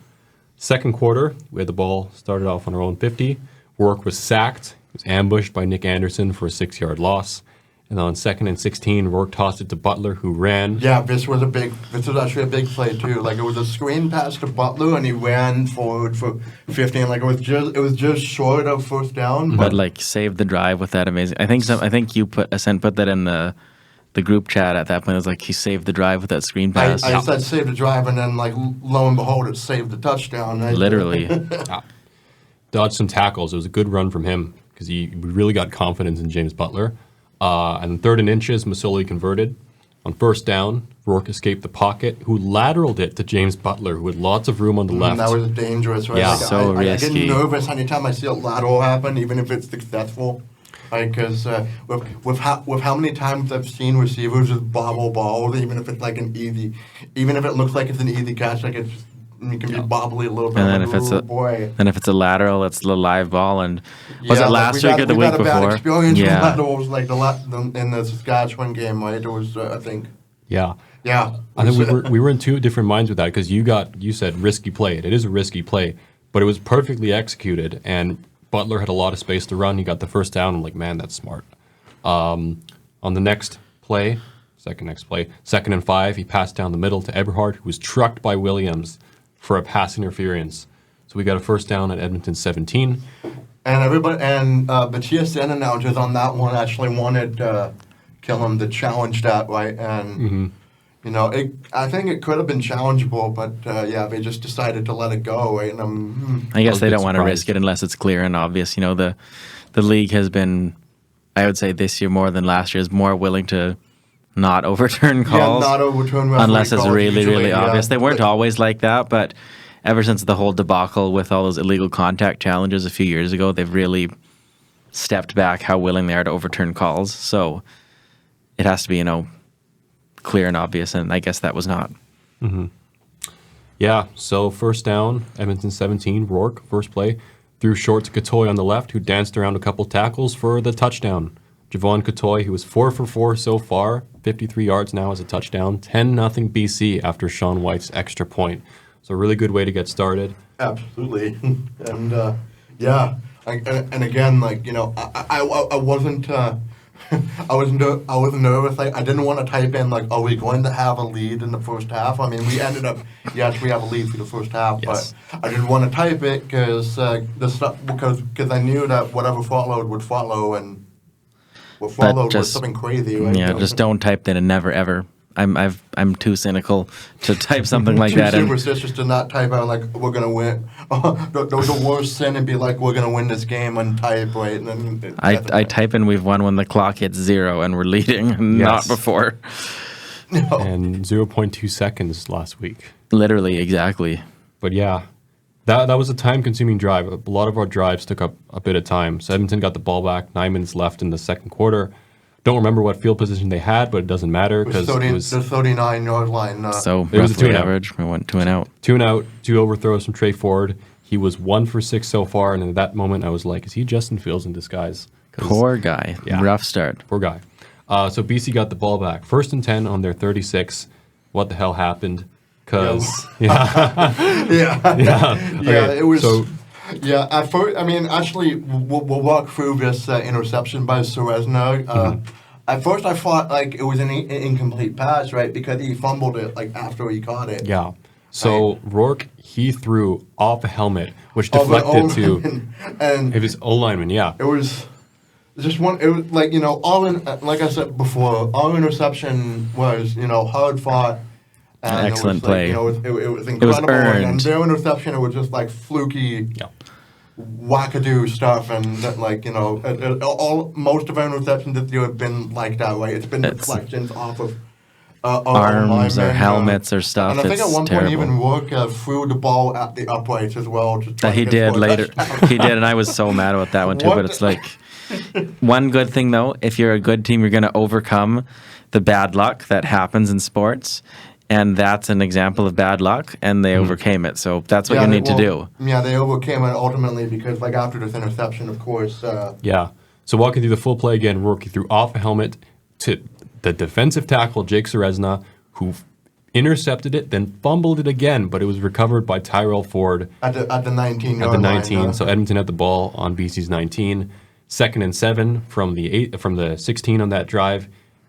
Second quarter, we had the ball started off on our own 50. Rourke was sacked. He was ambushed by Nick Anderson for a 6-yard loss. And then on 2nd and 16, Rourke tossed it to Butler, who ran. Yeah, this was actually a big play too. Like it was a screen pass to Butler, and he ran forward for 15. Like it was just short of first down. But like saved the drive with that amazing. I think you put that in the group chat at that point. It was like he saved the drive with that screen pass. I said save the drive, and then like lo and behold, it saved the touchdown. Right? Literally. Dodged some tackles. It was a good run from him because we really got confidence in James Butler. And 3rd and inches, Masoli converted. On first down, Rourke escaped the pocket, who lateraled it to James Butler, who had lots of room on the left. That was dangerous, right? Yeah. Like, So I get risky. nervous anytime I see a lateral happen, even if it's successful. Right? Because with how many times I've seen receivers just bobble balls, even if it's like even if it looks like it's an easy catch, like it can be bobbly a little bit. And then like, if it's boy. if it's a lateral, it's the live ball. And was Yeah, it last week or the week we had a bad before? experience with Yeah. laterals, like in the Saskatchewan game, right? It was, I think. Yeah. Yeah. I think we were in two different minds with that because you said risky play. It is a risky play, but it was perfectly executed, and Butler had a lot of space to run. He got the first down. I'm like, man, that's smart. On the next play, second and 5, he passed down the middle to Eberhard, who was trucked by Williams for a pass interference. So we got a first down at Edmonton 17. And everybody the TSN announcers on that one actually wanted Killam to challenge that, right? And I think it could have been challengeable, but they just decided to let it go, right? And I guess was they a bit don't want to surprised. risk it unless it's clear and obvious. The league has been, I would say this year more than last year, is more willing to not overturn calls not overturn referee unless it's calls really, usually, really obvious. They weren't But- always like that, but ever since the whole debacle with all those illegal contact challenges a few years ago, they've really stepped back how willing they are to overturn calls. So it has to be, clear and obvious, and I guess that was not. Yeah, so first down, Edmonton 17, Rourke, first play, threw short to Katoy on the left, who danced around a couple tackles for the touchdown. Javon Katoy, who was 4 for 4 so far, 53 yards now as a touchdown, 10-0 BC after Sean White's extra point. So a really good way to get started. Absolutely, and yeah, and again, like, you know, I wasn't. I wasn't nervous. Like, I didn't want to type in like, "Are we going to have a lead in the first half?" I mean, we ended up, yes, we have a lead for the first half, Yes. but I didn't want to type it because I knew that whatever followed would follow, and what followed was just- something crazy. Right? Yeah, just don't type that and never ever. I'm too cynical to type something like Too that. And superstitious to not type out like we're gonna win. The worst sin and be like we're gonna win this game and type right. And then I type in we've won when the clock hits 0 and we're leading, not Yes. before. No. And 0.2 seconds last week. Literally, exactly. But yeah, that was a time-consuming drive. A lot of our drives took up a bit of time. So Edmonton got the ball back, 9 minutes left in the second quarter. Don't remember what field position they had, but it doesn't matter It was because it was the 39-yard line. So It was a roughly 2-and-out. average. We went 2 and out. 2 and out, 2 overthrows from Trey Ford. He was 1 for 6 so far, and at that moment I was like, is he Justin Fields in disguise? 'Cause- Poor guy. Yeah. Rough start. Poor guy. So BC got the ball back. 1st and 10 on their 36. What the hell happened? Because, yeah. yeah, Yeah. yeah. Okay, It was. so- Yeah, at first, I mean, actually, we'll walk through this interception by Serezna. At first, I thought like it was an incomplete pass, right? Because he fumbled it like after he caught it. Yeah. So Rourke, he threw off a helmet, which Oh, but- deflected oh, to and his O-lineman, yeah. it was just one. It was like, you know, like I said before, our interception was, you know, hard fought. And An excellent it was, like, play. you know, it was incredible. earned. And their interception, it was just like fluky. Yeah. Wackadoo stuff, and that, like, you know, most of our interceptions this year have been like that, right? It's been It's- deflections off of Arms or linemen, helmets or stuff. And I think It's at one terrible. point even Rourke threw the ball at the uprights as well. To try That he to get did for a later. touchdown. He did, and I was so mad about that one too. What But it's like one good thing though. If you're a good team, you're going to overcome the bad luck that happens in sports, and that's an example of bad luck, and they overcame it. So that's what you need to do. Yeah, they overcame it ultimately because, like, after this interception, of course. Yeah. So walking through the full play again, Rourke threw off a helmet to the defensive tackle, Jake Serezna, who intercepted it, then fumbled it again, but it was recovered by Tyrell Ford At the 19 at the 19. So Edmonton had the ball on BC's 19. 2nd and 7 from the 16 on that drive.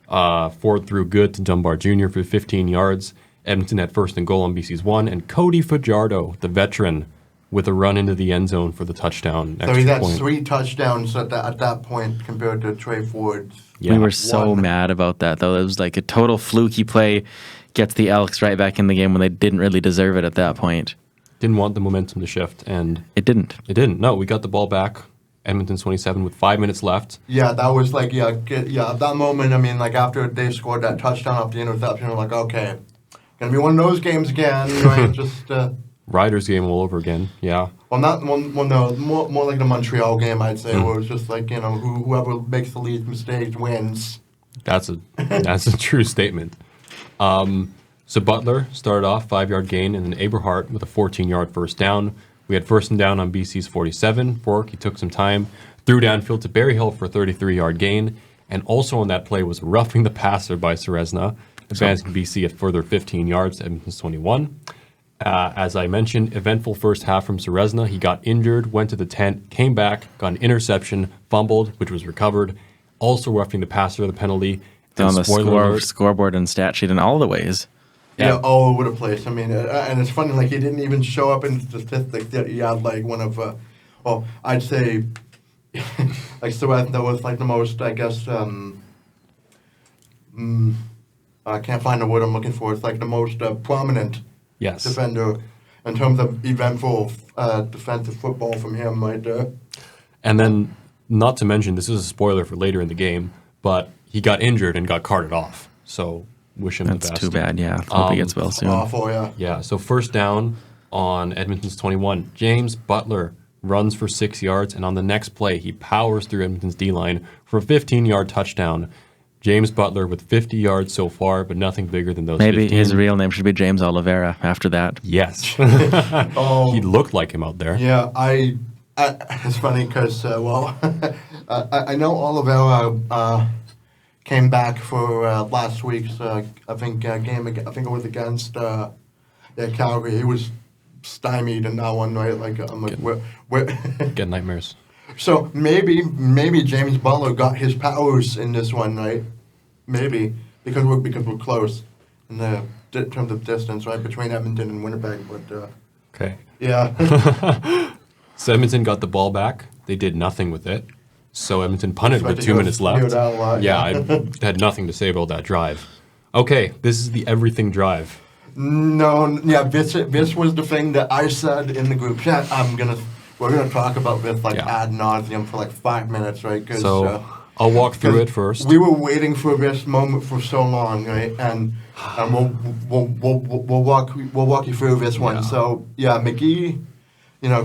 Ford threw good to Dunbar Jr. for 15 yards. Edmonton had 1st and goal on BC's 1. And Cody Fajardo, the veteran, with a run into the end zone for the touchdown. So he extra had point. 3 touchdowns at that point compared to Trey Ford's. Yeah. We were so One. mad about that though. It was like a total fluky play, gets the Elks right back in the game when they didn't really deserve it at that point. Didn't want the momentum to shift, and It didn't. it didn't. No, we got the ball back. Edmonton's 27 with 5 minutes left. Yeah, that was like, at that moment, I mean, like, after they scored that touchdown off the interception, we're like, okay, gonna be one of those games again, right? Just, Riders game all over again. Yeah. well, not one, no, more like the Montreal game, I'd say, where it's just like, you know, whoever makes the least mistakes wins. That's a true statement. So Butler started off 5-yard gain, and then Aberhart with a 14-yard first down. We had 1st and down on BC's 47. Fork, he took some time, threw downfield to Berryhill for a 33-yard gain, and also on that play was roughing the passer by Serezna, advancing BC at further 15 yards to Edmonton's 21. As I mentioned, eventful first half from Serezna. He got injured, went to the tent, came back, got an interception, fumbled, which was recovered. Also roughing the passer, the penalty. On the Spoiler alert, scoreboard and stat sheet in all the ways. Yeah, all over the place. I mean, and it's funny, like, he didn't even show up in statistics that he had, like, one of, well, I'd say, like, Serezna was, like, the most, I guess, I can't find the word I'm looking for. It's, like, the most prominent Yes. defender in terms of eventful defensive football from him right there. And then, not to mention, this is a spoiler for later in the game, but he got injured and got carted off. So, wish him That's the best. too bad. Yeah, hope he gets well soon. Awful, yeah. Yeah, so first down on Edmonton's 21. James Butler runs for 6 yards, and on the next play, he powers through Edmonton's D-line for a 15-yard touchdown. James Butler with 50 yards so far, but nothing bigger than those Maybe 15. his real name should be James Oliveira after that. Yes. Oh, He looked like him out there. yeah, it's funny because, well, I know Oliveira came back for last week's, I think, game. I think it was against Calgary. He was stymied in that one, right? Like I'm like, Get nightmares. So maybe James Butler got his powers in this one, right? Maybe because we're close in the terms of distance, right, between Edmonton and Winnipeg. But Okay. yeah, So Edmonton got the ball back. They did nothing with it. So Edmonton punted with 2 minutes left. Yeah, I had nothing to say about that drive. Okay, this is the everything drive. no, yeah, this was the thing that I said in the group chat. We're gonna talk about this ad nauseum for like 5 minutes, right? So I'll walk through it first. We were waiting for this moment for so long, right? And we'll walk you through this one. Yeah. So yeah, McGee,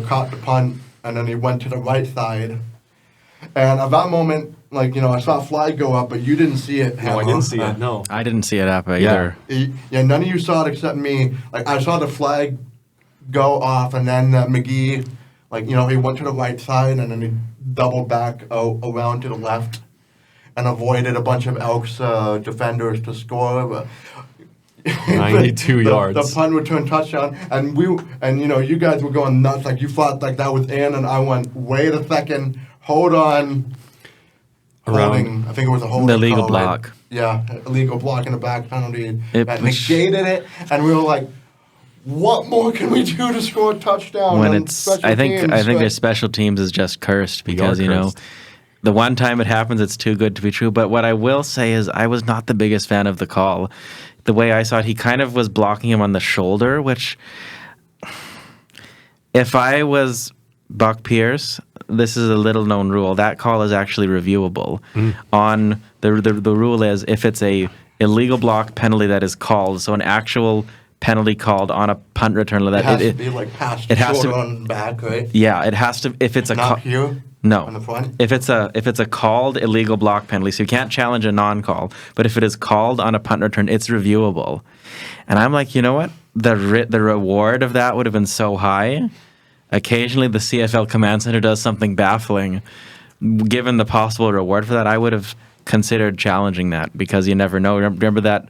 caught the punt, and then he went to the right side. And at that moment, I saw a flag go up, but you didn't see it. No, I didn't see it. No. I didn't see it happen either. Yeah, none of you saw it except me. Like I saw the flag go off, and then McGee, he went to the right side, and then he doubled back around to the left, and avoided a bunch of Elks defenders to score. But 92 yards. The punt return touchdown, and you guys were going nuts. Like you thought that was in, and I went, wait a second, hold on. Holding, I think it was a holding. The legal call, block. Right? Yeah, illegal block in the back penalty. It negated it, and we were like, what more can we do to score a touchdown? I think their special teams is just cursed because the one time it happens, it's too good to be true. But what I will say is, I was not the biggest fan of the call. The way I saw it, he kind of was blocking him on the shoulder, which, if I was Buck Pierce, this is a little known rule. That call is actually reviewable. On the rule is, if it's a illegal block penalty that is called, so an actual penalty called on a punt return, it has to be like past the shoulder on back, right? Yeah, it has to. If it's a not here. No. On the front? If it's a called illegal block penalty, so you can't challenge a non-call, but if it is called on a punt return, it's reviewable. And I'm like, you know what? The reward of that would have been so high. Occasionally, the CFL Command Center does something baffling. Given the possible reward for that, I would have considered challenging that, because you never know. Remember that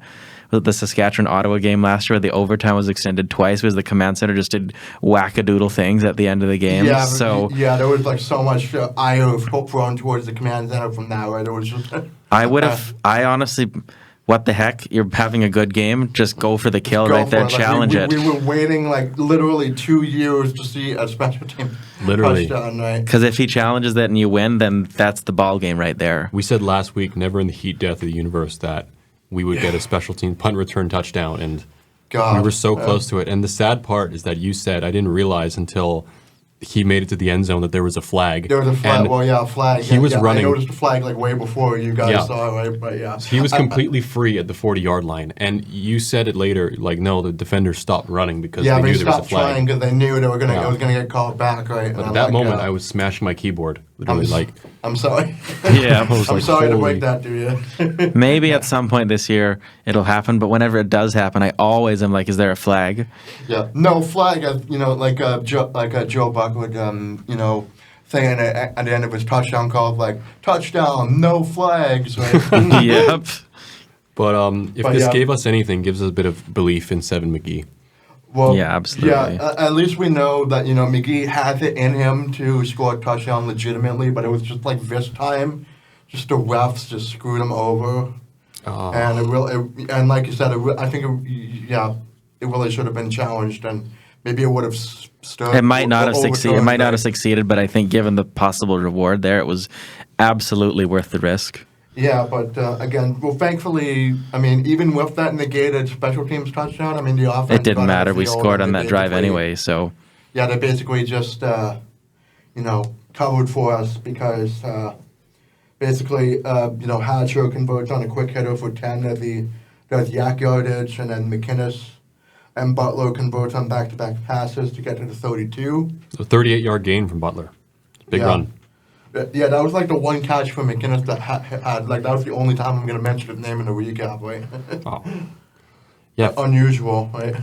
the Saskatchewan-Ottawa game last year, where the overtime was extended twice because the Command Center just did wackadoodle things at the end of the game. Yeah, there was so much ire thrown towards the Command Center from that, right? It was just. I honestly, what the heck? You're having a good game. Just go for the kill right there. Challenge it. We were waiting literally 2 years to see a special team touchdown, right? Because if he challenges that and you win, then that's the ball game right there. We said last week, never in the heat death of the universe, that we would get a special team punt return touchdown, and we were so close to it. And the sad part is that you said, I didn't realize until he made it to the end zone that there was a flag. There was a flag. A flag. He was running. I noticed the flag way before you guys saw it, right? But yeah, he was completely free at the 40-yard line, and you said it later. No, the defenders stopped running because they knew there was a flag. Yeah, they stopped trying because they knew it was gonna get called back, right? But at that moment, I was smashing my keyboard, literally. I'm sorry. Yeah, I'm sorry to break that to you. Maybe at some point this year it'll happen, but whenever it does happen, I always am like, is there a flag? Yeah, no flag. Joe Buck would, saying at the end of his touchdown call, touchdown, no flags, right? Yep. But if this gave us anything, gives us a bit of belief in Seven McGee. Well, yeah, absolutely. Yeah, at least we know that McGee has it in him to score a touchdown legitimately, but it was just this time, just the refs just screwed him over, and like you said, I think it really should have been challenged, and maybe it would have stood. It might not have succeeded. It might not have succeeded, but I think given the possible reward there, it was absolutely worth the risk. Yeah, but again, thankfully, even with that negated special teams touchdown, the offense. It didn't matter. We scored on that drive anyway, so. Yeah, they basically just, covered for us because Hatcher converts on a quick hitter for 10 there's yak yardage, and then McInnes and Butler converts on back-to-back passes to get to the 32. A 38-yard gain from Butler. Big run. Yeah, that was the one catch for McInnes that had that was the only time I'm going to mention his name in the recap, right? Oh. Yeah. Unusual, right?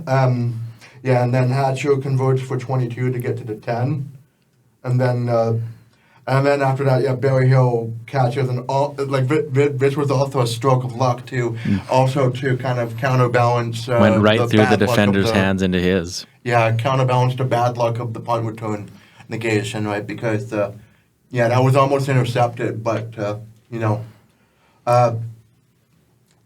And then Hatcher converts for 22 to get to the 10. And then after that, Barry Hill catches, and this was also a stroke of luck too, also to kind of counterbalance. Went right through the defender's hands into his. counterbalanced the bad luck of the punt return negation, right? Because that was almost intercepted, but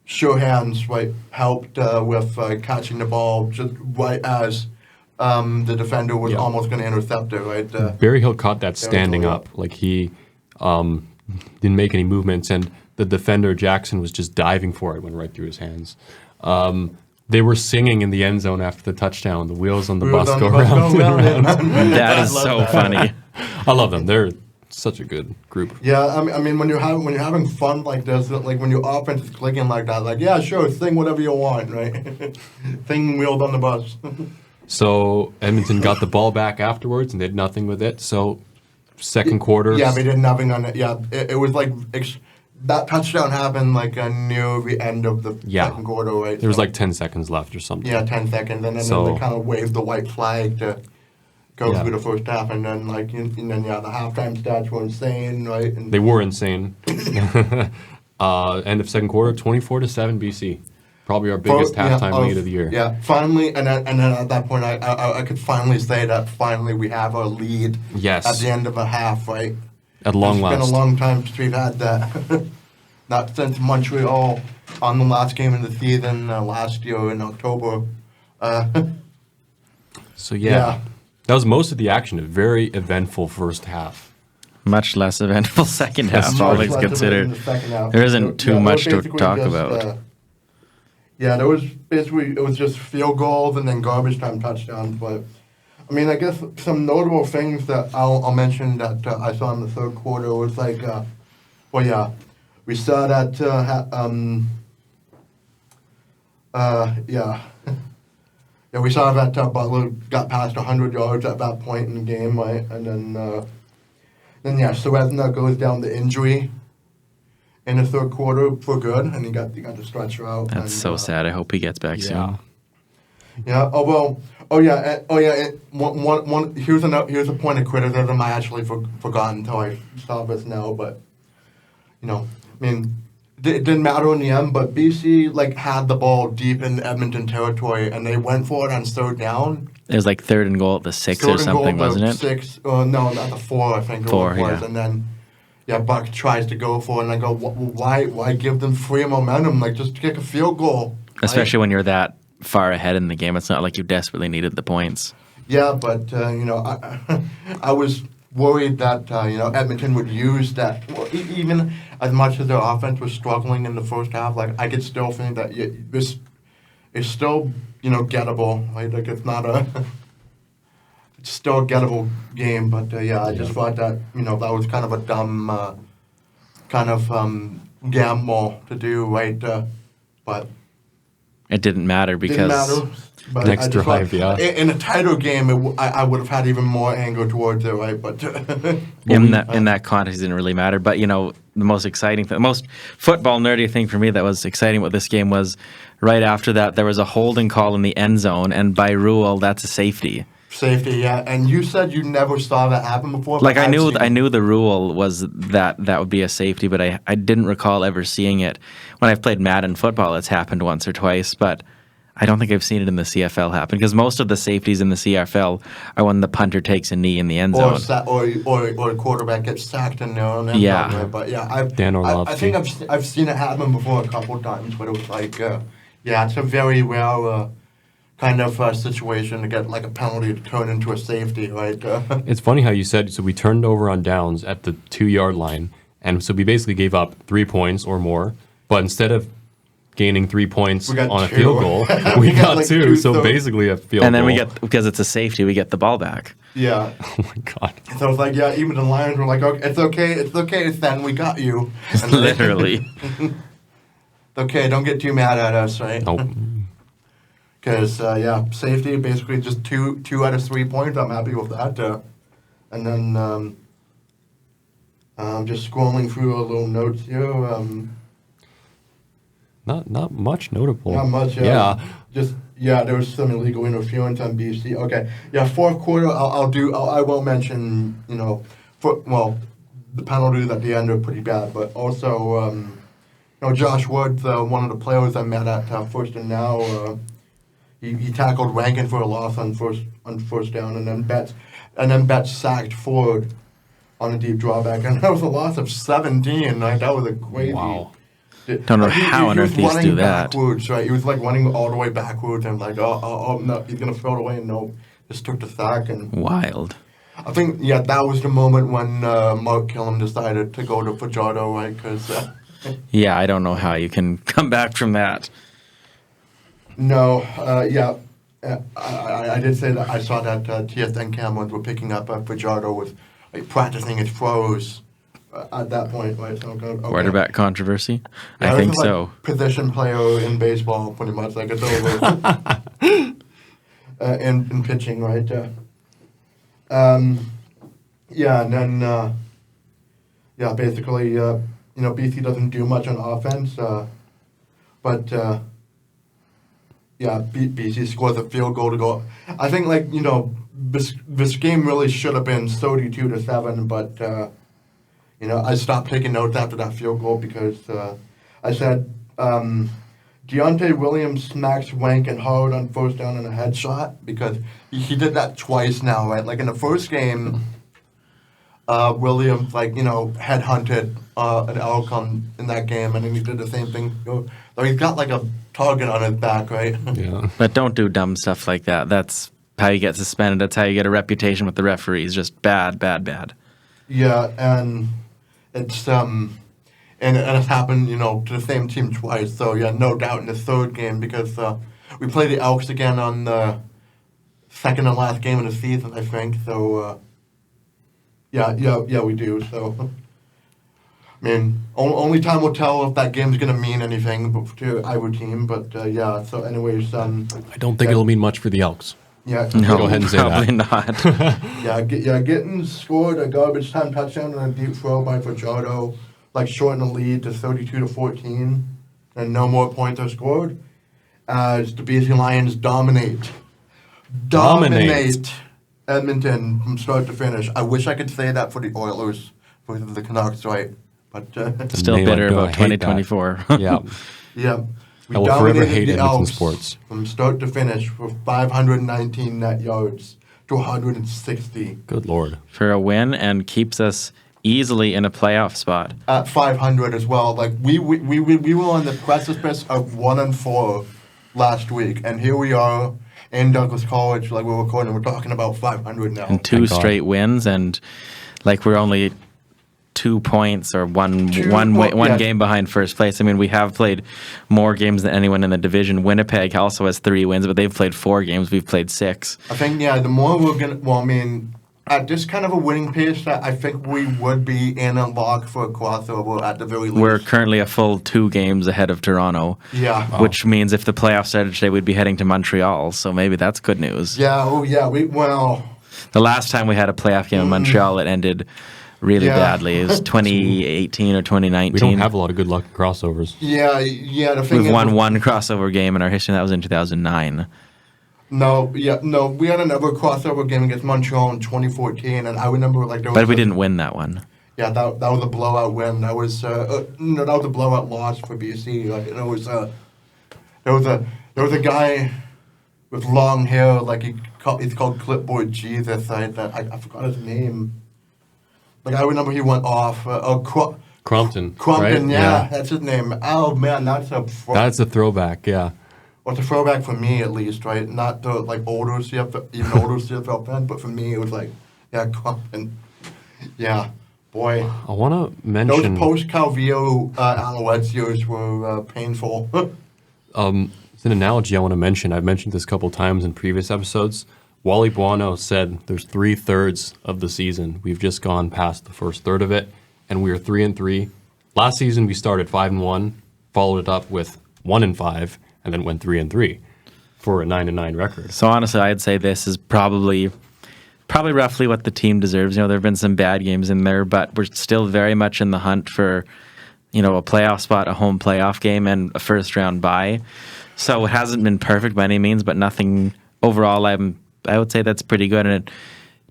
sure hands, right, helped with catching the ball just right as the defender was almost going to intercept it, right? Barry Hill caught that standing up. Like he didn't make any movements, and the defender, Jackson, was just diving for it, went right through his hands. They were singing in the end zone after the touchdown. The wheels on the bus go round and round. That is so funny. I love them. They're such a good group. Yeah, I mean, when you're having fun like this, like when your offense is clicking like that, like sure, sing whatever you want, right? Sing wheels on the bus. So Edmonton got the ball back afterwards and did nothing with it. So second quarter. Yeah, they did nothing on it. Yeah, it was like that touchdown happened like near the end of the second quarter, right? There was like 10 seconds left or something. Yeah, 10 seconds, and then they kind of waved the white flag to go through the first half, and then the halftime stats were insane, right? And they were insane. End of second quarter, 24-7 BC. Probably our biggest halftime lead of the year. Yeah, finally, and then at that point, I could finally say that finally we have a lead. Yes. At the end of a half, right? At long last. It's been a long time since we've had that. Not since Montreal on the last game of the season last year in October. So that was most of the action. A very eventful first half. Much less eventful second half, all things considered. There isn't too much to talk about. There was basically, it was just field goals and then garbage time touchdowns. But, I mean, I guess some notable things that I'll mention that I saw in the third quarter was like, we saw that, we saw that Butler got past 100 yards at that point in the game, right? And then Serezna goes down to injury in the third quarter for good, and he got the stretcher out. That's so sad. I hope he gets back soon. Yeah. Here's a point of criticism I actually forgot until I saw this now, but I mean, it didn't matter in the end. But BC had the ball deep in Edmonton territory, and they went for it on third down. It was like third and goal at the 6 or something, wasn't it? 6. No, at the 4, I think. 4, it was. And then. Yeah, Buck tries to go for it, and I go, why give them free momentum? Like, just kick a field goal. Especially when you're that far ahead in the game. It's not like you desperately needed the points. Yeah, but, I was worried that, Edmonton would use that. Well, even as much as their offense was struggling in the first half, I could still think that this is still, gettable. Right? Like, it's not a... It's still a gettable game, but I just thought that that was kind of a dumb gamble to do, right? But it didn't matter because but next drive, in a tighter game, I would have had even more anger towards it, right? But in that context, it didn't really matter. But the most exciting thing, the most football nerdy thing for me that was exciting with this game was right after that there was a holding call in the end zone, and by rule, that's a safety. Safety, yeah. And you said you never saw that happen before. Like I knew the rule was that would be a safety, but I didn't recall ever seeing it. When I've played Madden football, it's happened once or twice, but I don't think I've seen it in the CFL happen because most of the safeties in the CFL are when the punter takes a knee in the end zone. Or a quarterback gets sacked in their own end zone. Right? But I think I've seen it happen before a couple of times, but it was like, it's a very rare kind of situation to get a penalty to turn into a safety, right? It's funny how you said, so we turned over on downs at the 2-yard line, and so we basically gave up 3 points or more, but instead of gaining 3 points on a field goal, we got 2, so basically a field goal. And then because it's a safety, we get the ball back. Yeah. Oh my God. So it's like, even the Lions were like, okay, it's okay, Stan, we got you. And Literally. Okay, don't get too mad at us, right? Nope. Because, safety, basically just 2 out of 3 points. I'm happy with that. And then just scrolling through a little notes here. Not much notable. Not much, there was some illegal interference on BC. Okay. Yeah, fourth quarter, I will mention, the penalties at the end are pretty bad, but also, Josh Woods, one of the players I met at First and Now, he tackled Rankin for a loss on on first down, and then Betts sacked Ford on a deep drawback, and that was a loss of 17. Like that was a crazy. Wow. Don't know how on earth these do that. Backwards, right? He was like running all the way backwards, and like, oh no, he's gonna throw it away, and no, just took the sack, and Wild. I think that was the moment when Mark Killam decided to go to Fajardo, right? Because Yeah, I don't know how you can come back from that. no, I did say that I saw that TSN cameras were picking up Fajardo was like practicing his throws at that point, right? So okay. Quarterback controversy? Yeah, I think this is like so. Position player in baseball, pretty much. Like it's over. In pitching, right? And then basically, BC doesn't do much on offense, but BC scores a field goal to go. I think this game really should have been 32-7, but. I stopped taking notes after that field goal because I said Deontay Williams smacks Wank and hard on first down and a headshot because he did that twice now, right? Like in the first game, Williams headhunted an outcome in that game, and then he did the same thing. So he's got like a target on his back, right? Yeah. But don't do dumb stuff like that. That's how you get suspended. That's how you get a reputation with the referees. Just bad. Yeah, and it's and it's happened, to the same team twice. So yeah, no doubt in the third game because we play the Elks again on the second and last game of the season, I think. So yeah, we do. So I mean, only time will tell if that game's gonna mean anything to either team. But yeah. So anyways, I don't think it'll mean much for the Elks. Yeah. No, Go ahead and say probably that. not. Gittins scored a garbage time touchdown and a deep throw by Fajardo, shortened the lead to 32-14, and no more points are scored as the BC Lions dominate Edmonton from start to finish. I wish I could say that for the Oilers versus the Canucks, right? But Still bitter about 2024. Yeah. yeah. We I will forever dominated hate the Edmonton Elks sports. from start to finish with 519 net yards to 160 Good Lord. For a win and keeps us easily in a playoff spot. at 500 as well. Like we were on the precipice of 1-4 last week, and here we are in Douglas College. Like we're recording, we're talking about 500 now. And two Thank God. straight wins, and we're only 2 points or one yeah. game behind first place. I mean, we have played more games than anyone in the division. Winnipeg also has 3 wins, but they've played 4 games. We've played 6. I think the more we're gonna. At this kind of a winning pace, I think we would be in a lock for a crossover at the very least. We're currently a full 2 games ahead of Toronto. Yeah. Which means if the playoffs started today, we'd be heading to Montreal. So maybe that's good news. Yeah. Oh yeah. The last time we had a playoff game in Montreal, it ended really badly. It was 2018 or 2019. We don't have a lot of good luck in crossovers. Yeah. The thing We've is, won one crossover game in our history, and that was in 2009. No. We had another crossover game against Montreal in 2014, and I remember there was. But we didn't win that one. Yeah, that was a blowout win. That was that was a blowout loss for BC. There was a guy with long hair, he's called Clipboard Jesus. I forgot his name. I remember he went off. Crompton. Crompton, right? yeah, that's his name. Oh man, that's a throwback. Yeah. Well, it's a throwback for me at least, right? Not the older CFL fan, but for me it was Crompton. Yeah, boy. I want to mention Those post-Calvillo Alouettes years were painful. it's an analogy I want to mention. I've mentioned this a couple times in previous episodes. Wally Buono said there's 3/3 of the season. We've just gone past the first third of it, and we are 3-3. Last season we started 5-1, followed it up with 1-5, and then went 3-3 for a 9-9 record. So honestly, I'd say this is probably roughly what the team deserves. There have been some bad games in there, but we're still very much in the hunt for, a playoff spot, a home playoff game, and a first round bye. So it hasn't been perfect by any means, but nothing overall. I would say that's pretty good, and it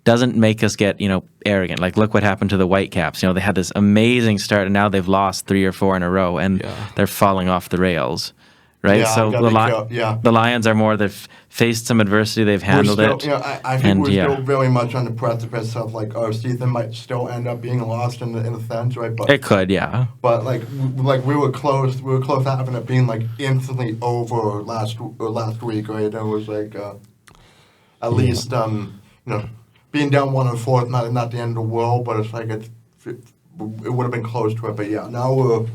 doesn't make us get arrogant. Look what happened to the Whitecaps. They had this amazing start, and now they've lost 3 or 4 in a row, and they're falling off the rails. right? Yeah, So yeah. the Lions are more, they've faced some adversity, they've handled it. I think and we're still very much on the precipice of like our season might still end up being lost in a sense, right? But it could, yeah. But like we were close to having it being like instantly over last week, right? It was like at least being down 1-4, not the end of the world, but it's like it would have been close to it. But yeah, now we're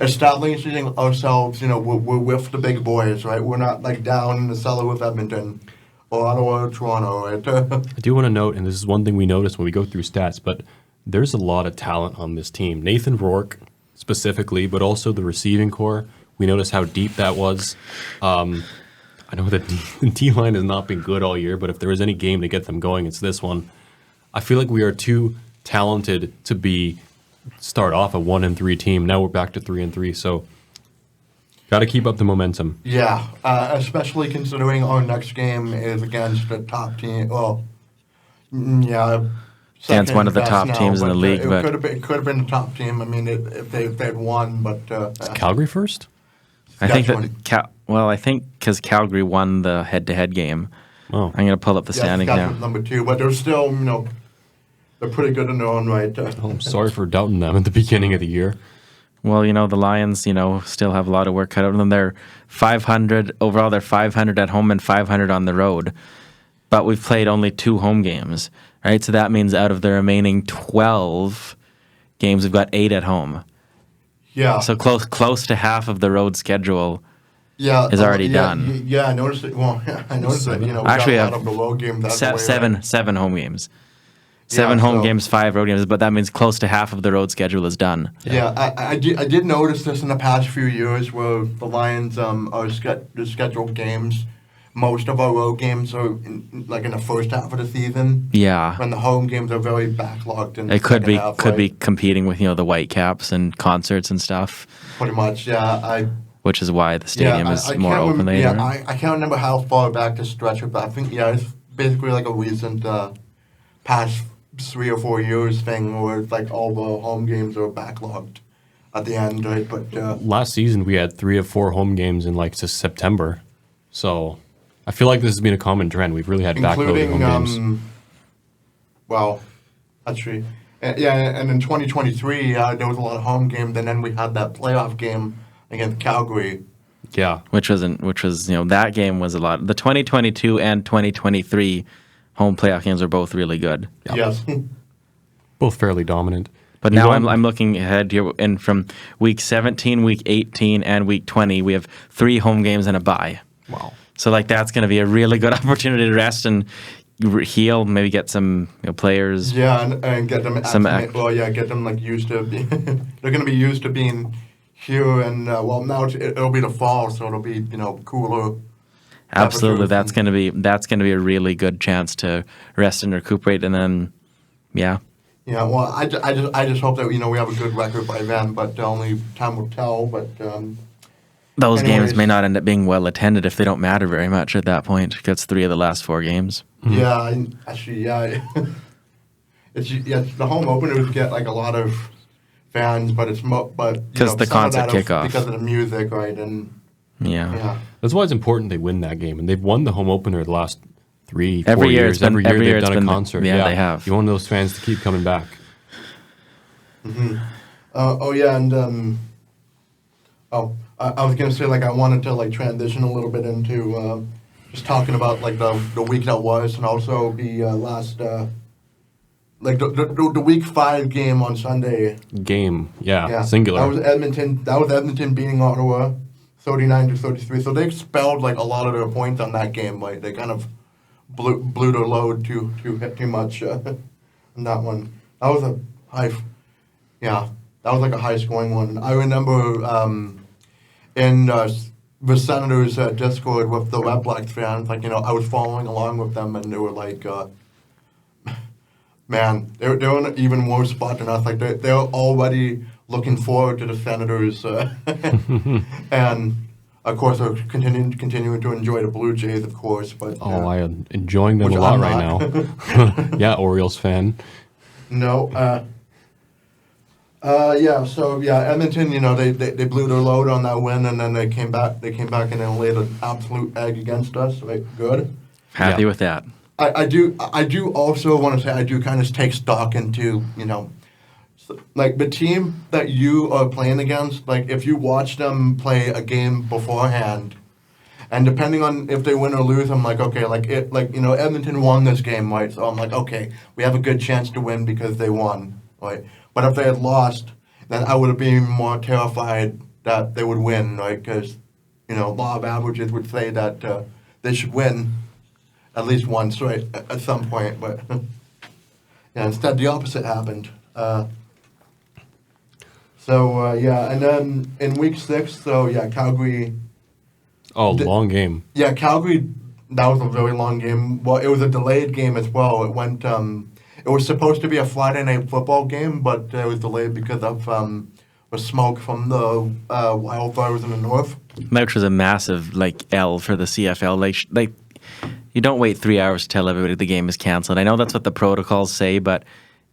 establishing ourselves. We're with the big boys, right? We're not like down in the cellar with Edmonton or Ottawa or Toronto, right? I do want to note, and this is one thing we notice when we go through stats, but there's a lot of talent on this team. Nathan Rourke specifically, but also the receiving core. We notice how deep that was. I know that the D-line has not been good all year, but if there was any game to get them going, it's this one. I feel like we are too talented to start off a 1-3 team. Now we're back to 3-3, so got to keep up the momentum. Yeah, especially considering our next game is against the top team. Well, yeah. Against one of the top teams in the league. It could have been the top team. I mean, if they'd won, but is Calgary first? I think because Calgary won the head-to-head game. Oh. I'm going to pull up the standings now. Number 2, but they're still, they're pretty good in their own right. I'm sorry for doubting them at the beginning of the year. Well, the Lions, still have a lot of work cut out of them. They're 500 overall. They're 500 at home and 500 on the road. But we've played only 2 home games, right? So that means out of the remaining 12 games, we've got 8 at home. Yeah. So close to half of the road schedule is already done. Yeah, I noticed it. Well, I noticed that, we actually got out of the road games. Seven home games. 7 home games, 5 road games, but that means close to half of the road schedule is done. Yeah, I did notice this in the past few years where the Lions are scheduled games. Most of our road games are in the first half of the season. Yeah. When the home games are very backlogged in the it could second half, be competing with the Whitecaps and concerts and stuff. Pretty much, yeah. Which is why the stadium is more open later. Yeah, I can't remember how far back the stretch, but I think it's basically like a recent past 3 or 4 years thing where it's like all the home games are backlogged at the end, right? But last season we had 3 of 4 home games in just September, so I feel like this has been a common trend. We've really had backloaded home games. Well, actually, and in 2023 there was a lot of home games, and then we had that playoff game against Calgary. Yeah, which was that game was a lot. The 2022 and 2023 home playoff games are both really good. Yep. Yes, both fairly dominant. But now I'm looking ahead here, and from week 17, week 18, and week 20, we have 3 home games and a bye. Wow. So that's going to be a really good opportunity to rest and heal, maybe get some players. Yeah, and get them get them used to. They're going to be used to being here, and now it'll be the fall, so it'll be cooler. Absolutely, that's going to be a really good chance to rest and recuperate, and then yeah. Yeah, well, I just hope that we have a good record by then, but only time will tell. But those games may not end up being well attended if they don't matter very much at that point. Because 3 of the last 4 games. Mm-hmm. Yeah, actually, yeah. The home openers get a lot of fans, but because the concert kickoff, because of the music, right? And yeah, that's why it's important they win that game, and they've won the home opener the last 3-4 every year years. Every year they've done a concert. Yeah, they have. You want those fans to keep coming back. Mm-hmm. And I was gonna say I wanted to transition a little bit into just talking about the week that was, and also the last the week 5 game on Sunday. Yeah, singular. That was Edmonton beating Ottawa 39-33. So they expelled a lot of their points on that game. They kind of blew their load too much on that one. That was a high, that was a high scoring one. I remember in the Senators Discord with the Red Blacks fans, I was following along with them, and they were man, they're in an even worse spot than us. They're already looking forward to the Senators, and of course they're continuing to enjoy the Blue Jays, of course. But I am enjoying them a lot right now. Yeah, Orioles fan. No, Edmonton, they blew their load on that win, and then they came back and then laid an absolute egg against us. Right, good. Happy with that. I do also want to say I do kind of take stock into like the team that you are playing against. Like if you watch them play a game beforehand, and depending on if they win or lose, I'm like, okay, Edmonton won this game, right? So I'm like, okay, we have a good chance to win because they won, right? But if they had lost, then I would have been more terrified that they would win, right? Because law of averages would say that they should win at least once, right, at some point. But instead the opposite happened. And then in week 6, Calgary. Oh, long game. Yeah, Calgary. That was a very long game. Well, it was a delayed game as well. It went. It was supposed to be a Friday night football game, but it was delayed because of the smoke from the wildfires in the north. Which was a massive L for the CFL. Like you don't wait 3 hours to tell everybody the game is canceled. I know that's what the protocols say, but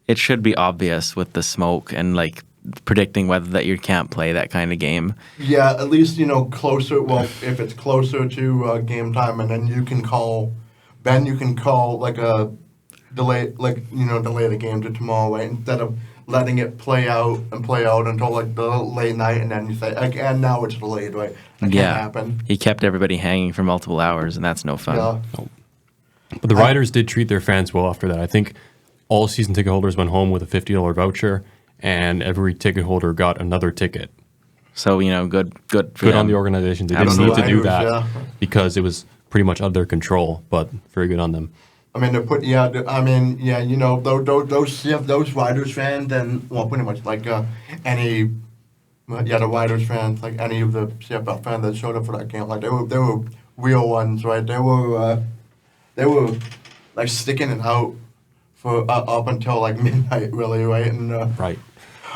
it should be obvious with the smoke and predicting whether that you can't play that kind of game. Yeah, at least closer. Well, if it's closer to game time, and then you can call like a delay, delay the game to tomorrow, right? Instead of letting it play out until the late night, and then you say, and now it's delayed, right? That can't happen. He kept everybody hanging for multiple hours, and that's no fun. Yeah. No. But the Riders did treat their fans well after that. I think all season ticket holders went home with a $50 voucher, and every ticket holder got another ticket. So, good for Good on them. the organization. They Absolutely. didn't need to do that Yeah. because it was pretty much out of their control, but very good on them. I mean, those Riders fans, and pretty much the Riders fans, like any of the CFL fans that showed up for that game, they were real ones, right? They were sticking it out for up until midnight, really, right? And Right.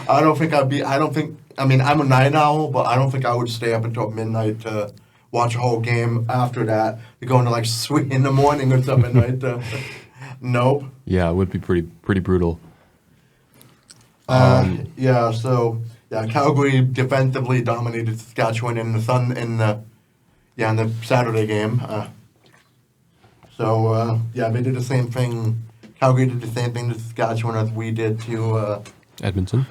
I'm a night owl, but I don't think I would stay up until midnight to watch a whole game after that. You're going to 3 in the morning or something, right? Nope. Yeah, it would be pretty brutal. Calgary defensively dominated Saskatchewan in the Saturday game. They did the same thing. Calgary did the same thing to Saskatchewan as we did to Edmonton.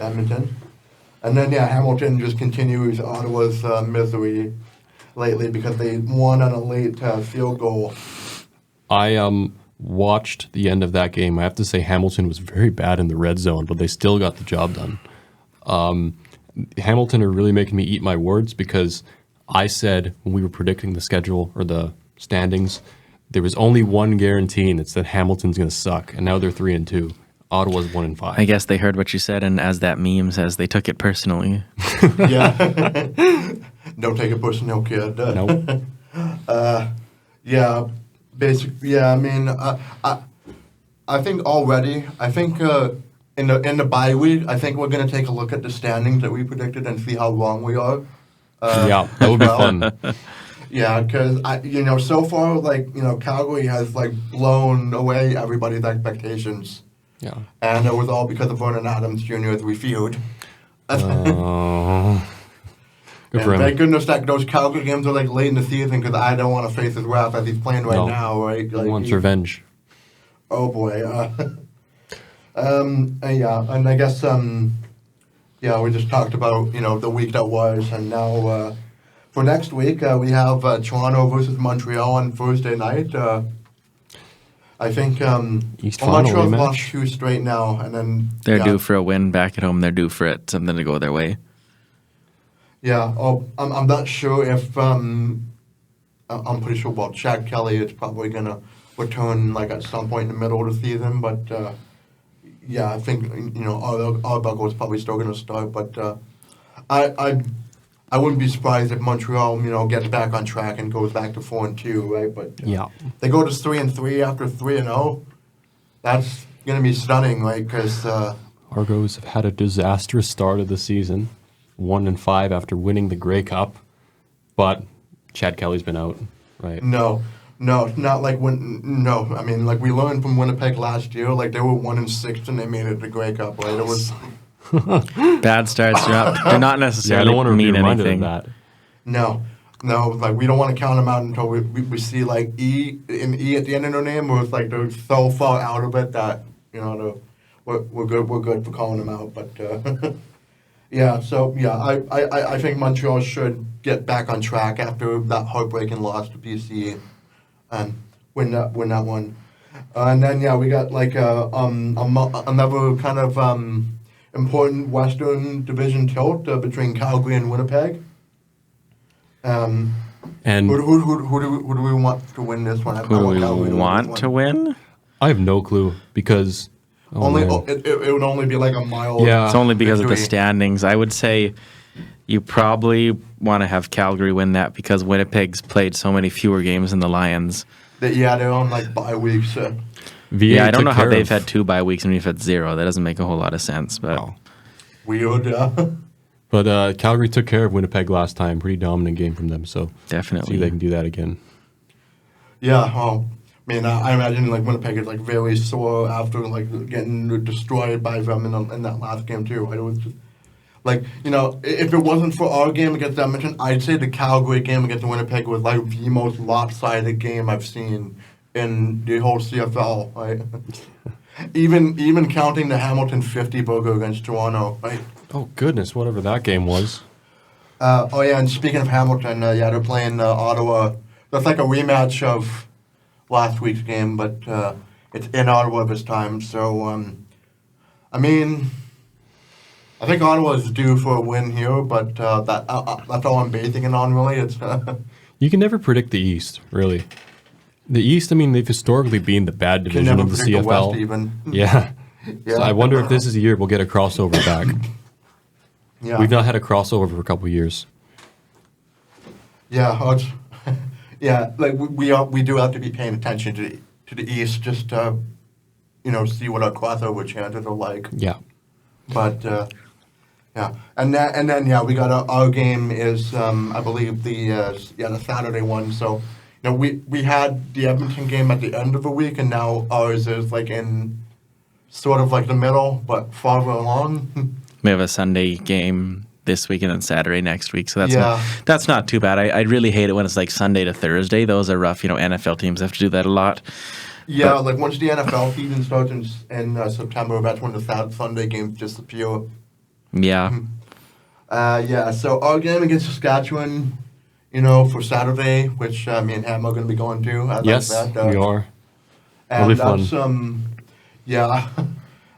And then Hamilton just continues Ottawa's misery lately because they won on a late field goal. I watched the end of that game. I have to say Hamilton was very bad in the red zone, but they still got the job done. Hamilton are really making me eat my words because I said when we were predicting the schedule or the standings, there was only one guarantee, and it's that Hamilton's going to suck, and now they're 3-2. Ottawa's 1-5. I guess they heard what you said, and as that meme says, they took it personally. Yeah. Don't take it personal, kid. Nope. Basically, yeah. I mean, I think already. I think in the bye week, I think we're gonna take a look at the standings that we predicted and see how wrong we are. Yeah, that would be fun. Yeah, because so far, Calgary has blown away everybody's expectations. Yeah. And it was all because of Vernon Adams Jr. as we feud. Good for him. Thank goodness that those Calgary games are late in the season because I don't want to face his wrath as he's playing right now, right? He wants revenge. Oh boy. And I guess we just talked about the week that was, and now for next week we have Toronto versus Montreal on Thursday night. I think East final Montreal's rematch. lost 2 straight now, and then They're due for a win back at home. They're due for something to go their way. Yeah. Oh, I'm not sure if I'm pretty sure. Well, Chad Kelly is probably gonna return at some point in the middle of the season, but I think Arbuckle is probably still gonna start. But I wouldn't be surprised if Montreal gets back on track and goes back to 4-2, right? But they go to 3-3 after 3-0. That's gonna be stunning, right? Because Argos have had a disastrous start of the season, 1-5 after winning the Grey Cup, but Chad Kelly's been out, right? No, not I mean, we learned from Winnipeg last year. They were 1-6 and they made it to Grey Cup, right? It was Bad starts do not Yeah, I necessarily don't want to be mean reminded anything. of that. No, like we don't want to count them out until we see like E at the end of their name, or it's like they're so far out of it that we're good for calling them out. But yeah, so yeah, I think Montreal should get back on track after that heartbreaking loss to BC and win that one. And then yeah, we got like another kind of important Western Division tilt between Calgary and Winnipeg. And Who do we want to win this one? Who do we want to win? I have no clue because It would only be like a mile. Yeah. It's only because of the victory. standings. I would say you probably want to have Calgary win that because Winnipeg's played so many fewer games than the Lions. They're on like bye weeks. Yeah, I don't know how they've had 2 bye weeks and we've had 0. That doesn't make a whole lot of sense. But Weird. But Calgary took care of Winnipeg last time. Pretty dominant game from them. So definitely. see if they can do that again. Yeah. Well, I mean, I imagine like Winnipeg is like very sore after like getting destroyed by them in that last game too. Right? It was just, like, if it wasn't for our game against Edmonton, I'd say the Calgary game against Winnipeg was like the most lopsided game I've seen in the whole CFL. Right? even counting the Hamilton 50 burger against Toronto. Right? Oh goodness, whatever that game was. Oh yeah, and speaking of Hamilton, they're playing Ottawa. That's like a rematch of last week's game, but it's in Ottawa this time. So, I mean, I think Ottawa is due for a win here, but that's all I'm basing it on, really. It's You can never predict the East, really. The East, I mean, they've historically been the bad can division never of the predict the CFL. West even. Yeah. Yeah. So I wonder if this is a year we'll get a crossover back. Yeah. We've not had a crossover for a couple of years. Yeah, yeah. Like we do have to be paying attention to the East just to see what our crossover chances are like. Yeah. But yeah, and then yeah, we got our game is I believe the Saturday one. So we had the Edmonton game at the end of the week, and now ours is like in sort of like the middle, but farther along. We have a Sunday game this week and then Saturday next week. So Yeah. that's not too bad. I really hate it when it's like Sunday to Thursday. Those are rough. NFL teams have to do that a lot. Yeah, like once the NFL season starts in September, that's when the Sunday games disappear. Yeah. Yeah, so our game against Saskatchewan, for Saturday, which me and Ham are going to be going to. Yes, we are. And It'll be that's fun. yeah.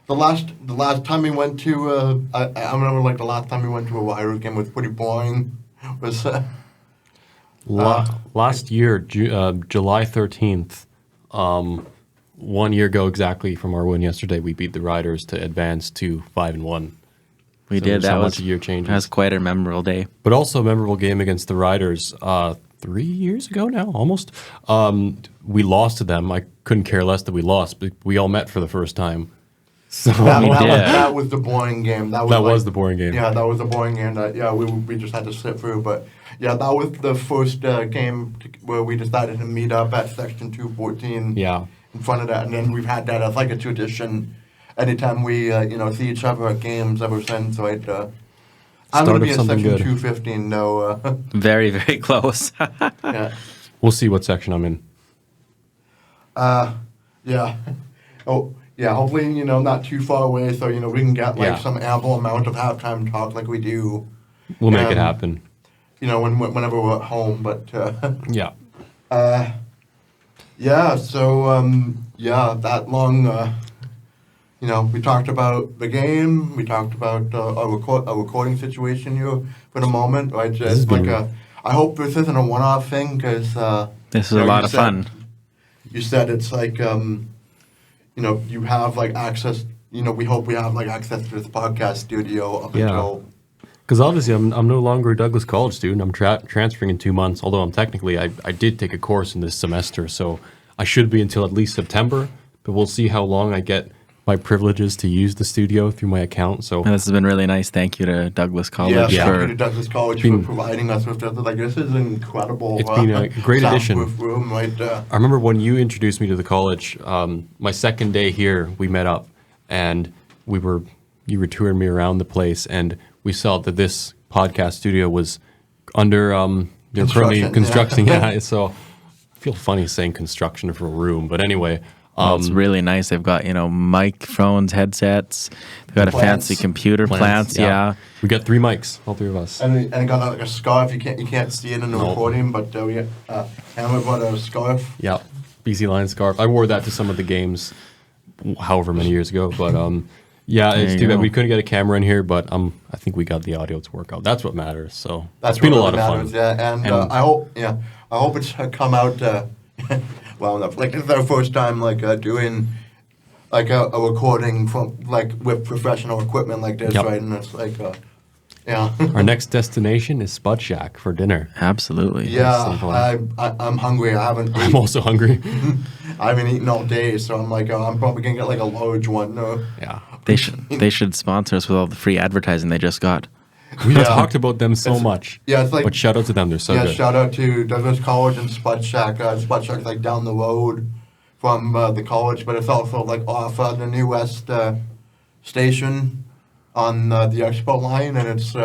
The last time we went to I remember like the last time we went to a Riders game was pretty boring. Was Last year, July 13th, 1 year ago exactly from our win yesterday, we beat the Riders to advance to 5-1. We So did. that's how That much was a year changes. That was quite a memorable day. But also a memorable game against the Riders 3 years ago now, almost. We lost to them. I couldn't care less that we lost, but we all met for the first time. So that was the boring game. That was the boring game. Yeah, that was the boring game that we just had to sit through. But yeah, that was the first game where we decided to meet up at Section 214. Yeah. In front of that, and then we've had that as like a tradition. Anytime we see each other at games ever since. So I'm going Start to of be in something Section good. 215. No. Very, very close. Yeah. We'll see what section I'm in. Yeah. Oh. Yeah, hopefully, not too far away, so, we can get, like, some ample amount of halftime talk like we do. We'll make it happen. Whenever we're at home, but, Yeah. yeah, so, that long, we talked about the game, we talked about our recording situation here for the moment, right? Just like I hope this isn't a one-off thing, because, This is a lot of fun. You said it's like, you have like access. We hope we have like access to this podcast studio up until. Because obviously I'm no longer a Douglas College student. I'm transferring in 2 months. Although I'm technically I did take a course in this semester, so I should be until at least September. But we'll see how long I get my privileges to use the studio through my account. So And this has been really nice. Thank you to Douglas College Thank you for to Douglas College for providing us with this. Like this is incredible. It's been a great addition. soundproof room, right? I remember when you introduced me to the college, my second day here, we met up and we were you were touring me around the place, and we saw that this podcast studio was under they're currently constructing. Yeah, so I feel funny saying construction for a room, but anyway. It's really nice. They've got, microphones, headsets. They've got a fancy computer, plants. Yeah. We got 3 mics, all 3 of us. And got like a scarf. You can't see it in the recording, but we Hammer bought a scarf. Yeah, BC Lions scarf. I wore that to some of the games, however many years ago. But it's too bad we couldn't get a camera in here. But I think we got the audio to work out. That's what matters. So That's it's been what a lot of matters, fun. Yeah, and I hope it's come out well enough. Like it's our first time doing like a recording from with professional equipment like this, right? And it's Our next destination is Spud Shack for dinner. Absolutely. Yeah, I'm hungry. I'm also hungry. I haven't eaten all day, so I'm I'm probably gonna get like a large one. Yeah, they should sponsor us with all the free advertising they just got. We talked about them so much. Yeah, it's but shout out to them. They're so good. Yeah, shout out to Douglas College and Spud Shack. Spud Shack's like down the road from the college, but it's also like off the New West station on the Expo line, and it's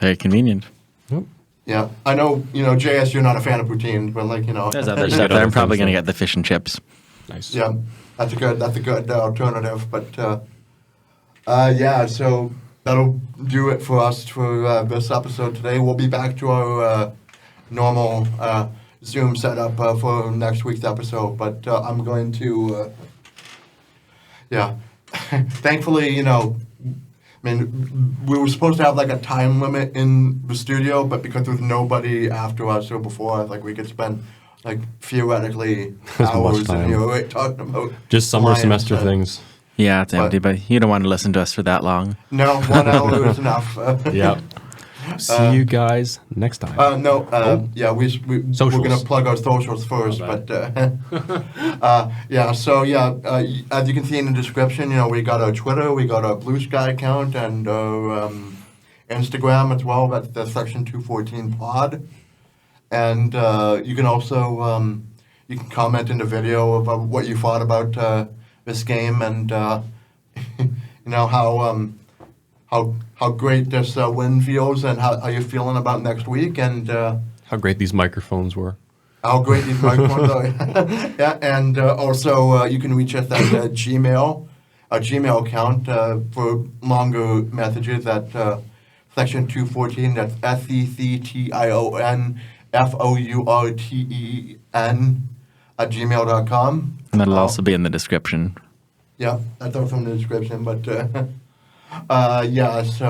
very convenient. Yep. Yeah, I know. JS, you're not a fan of poutines, but there's other stuff that I'm probably going to get the fish and chips. Nice. Yeah, that's a good alternative. But so that'll do it for us for this episode today. We'll be back to our normal Zoom setup for next week's episode. But I'm going to, thankfully, we were supposed to have like a time limit in the studio, but because there was nobody after us or before us, we could spend theoretically hours in here talking about just summer semester things. Yeah, it's empty, but you don't want to listen to us for that long. No, 1 hour is enough. Yep. See you guys next time. We're going to plug our socials first, but as you can see in the description, we got our Twitter, we got our Blue Sky account, and our Instagram as well. That's the Section 214 Pod, and you can also you can comment in the video about what you thought about this game and how great this win feels and how you're feeling about next week and how great these microphones were. How great these microphones are. Yeah, and also you can reach us at Gmail, our Gmail account for longer messages at Section 214. That's SECTIONFOURTEN @gmail.com. And that'll also be in the description. Yeah, that's also in the description. But that's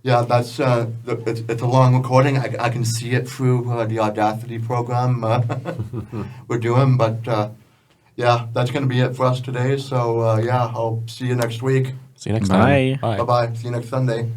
it's a long recording. I can see it through the Audacity program we're doing. But that's going to be it for us today. So I'll see you next week. See you next time. Bye. Bye-bye. See you next Sunday.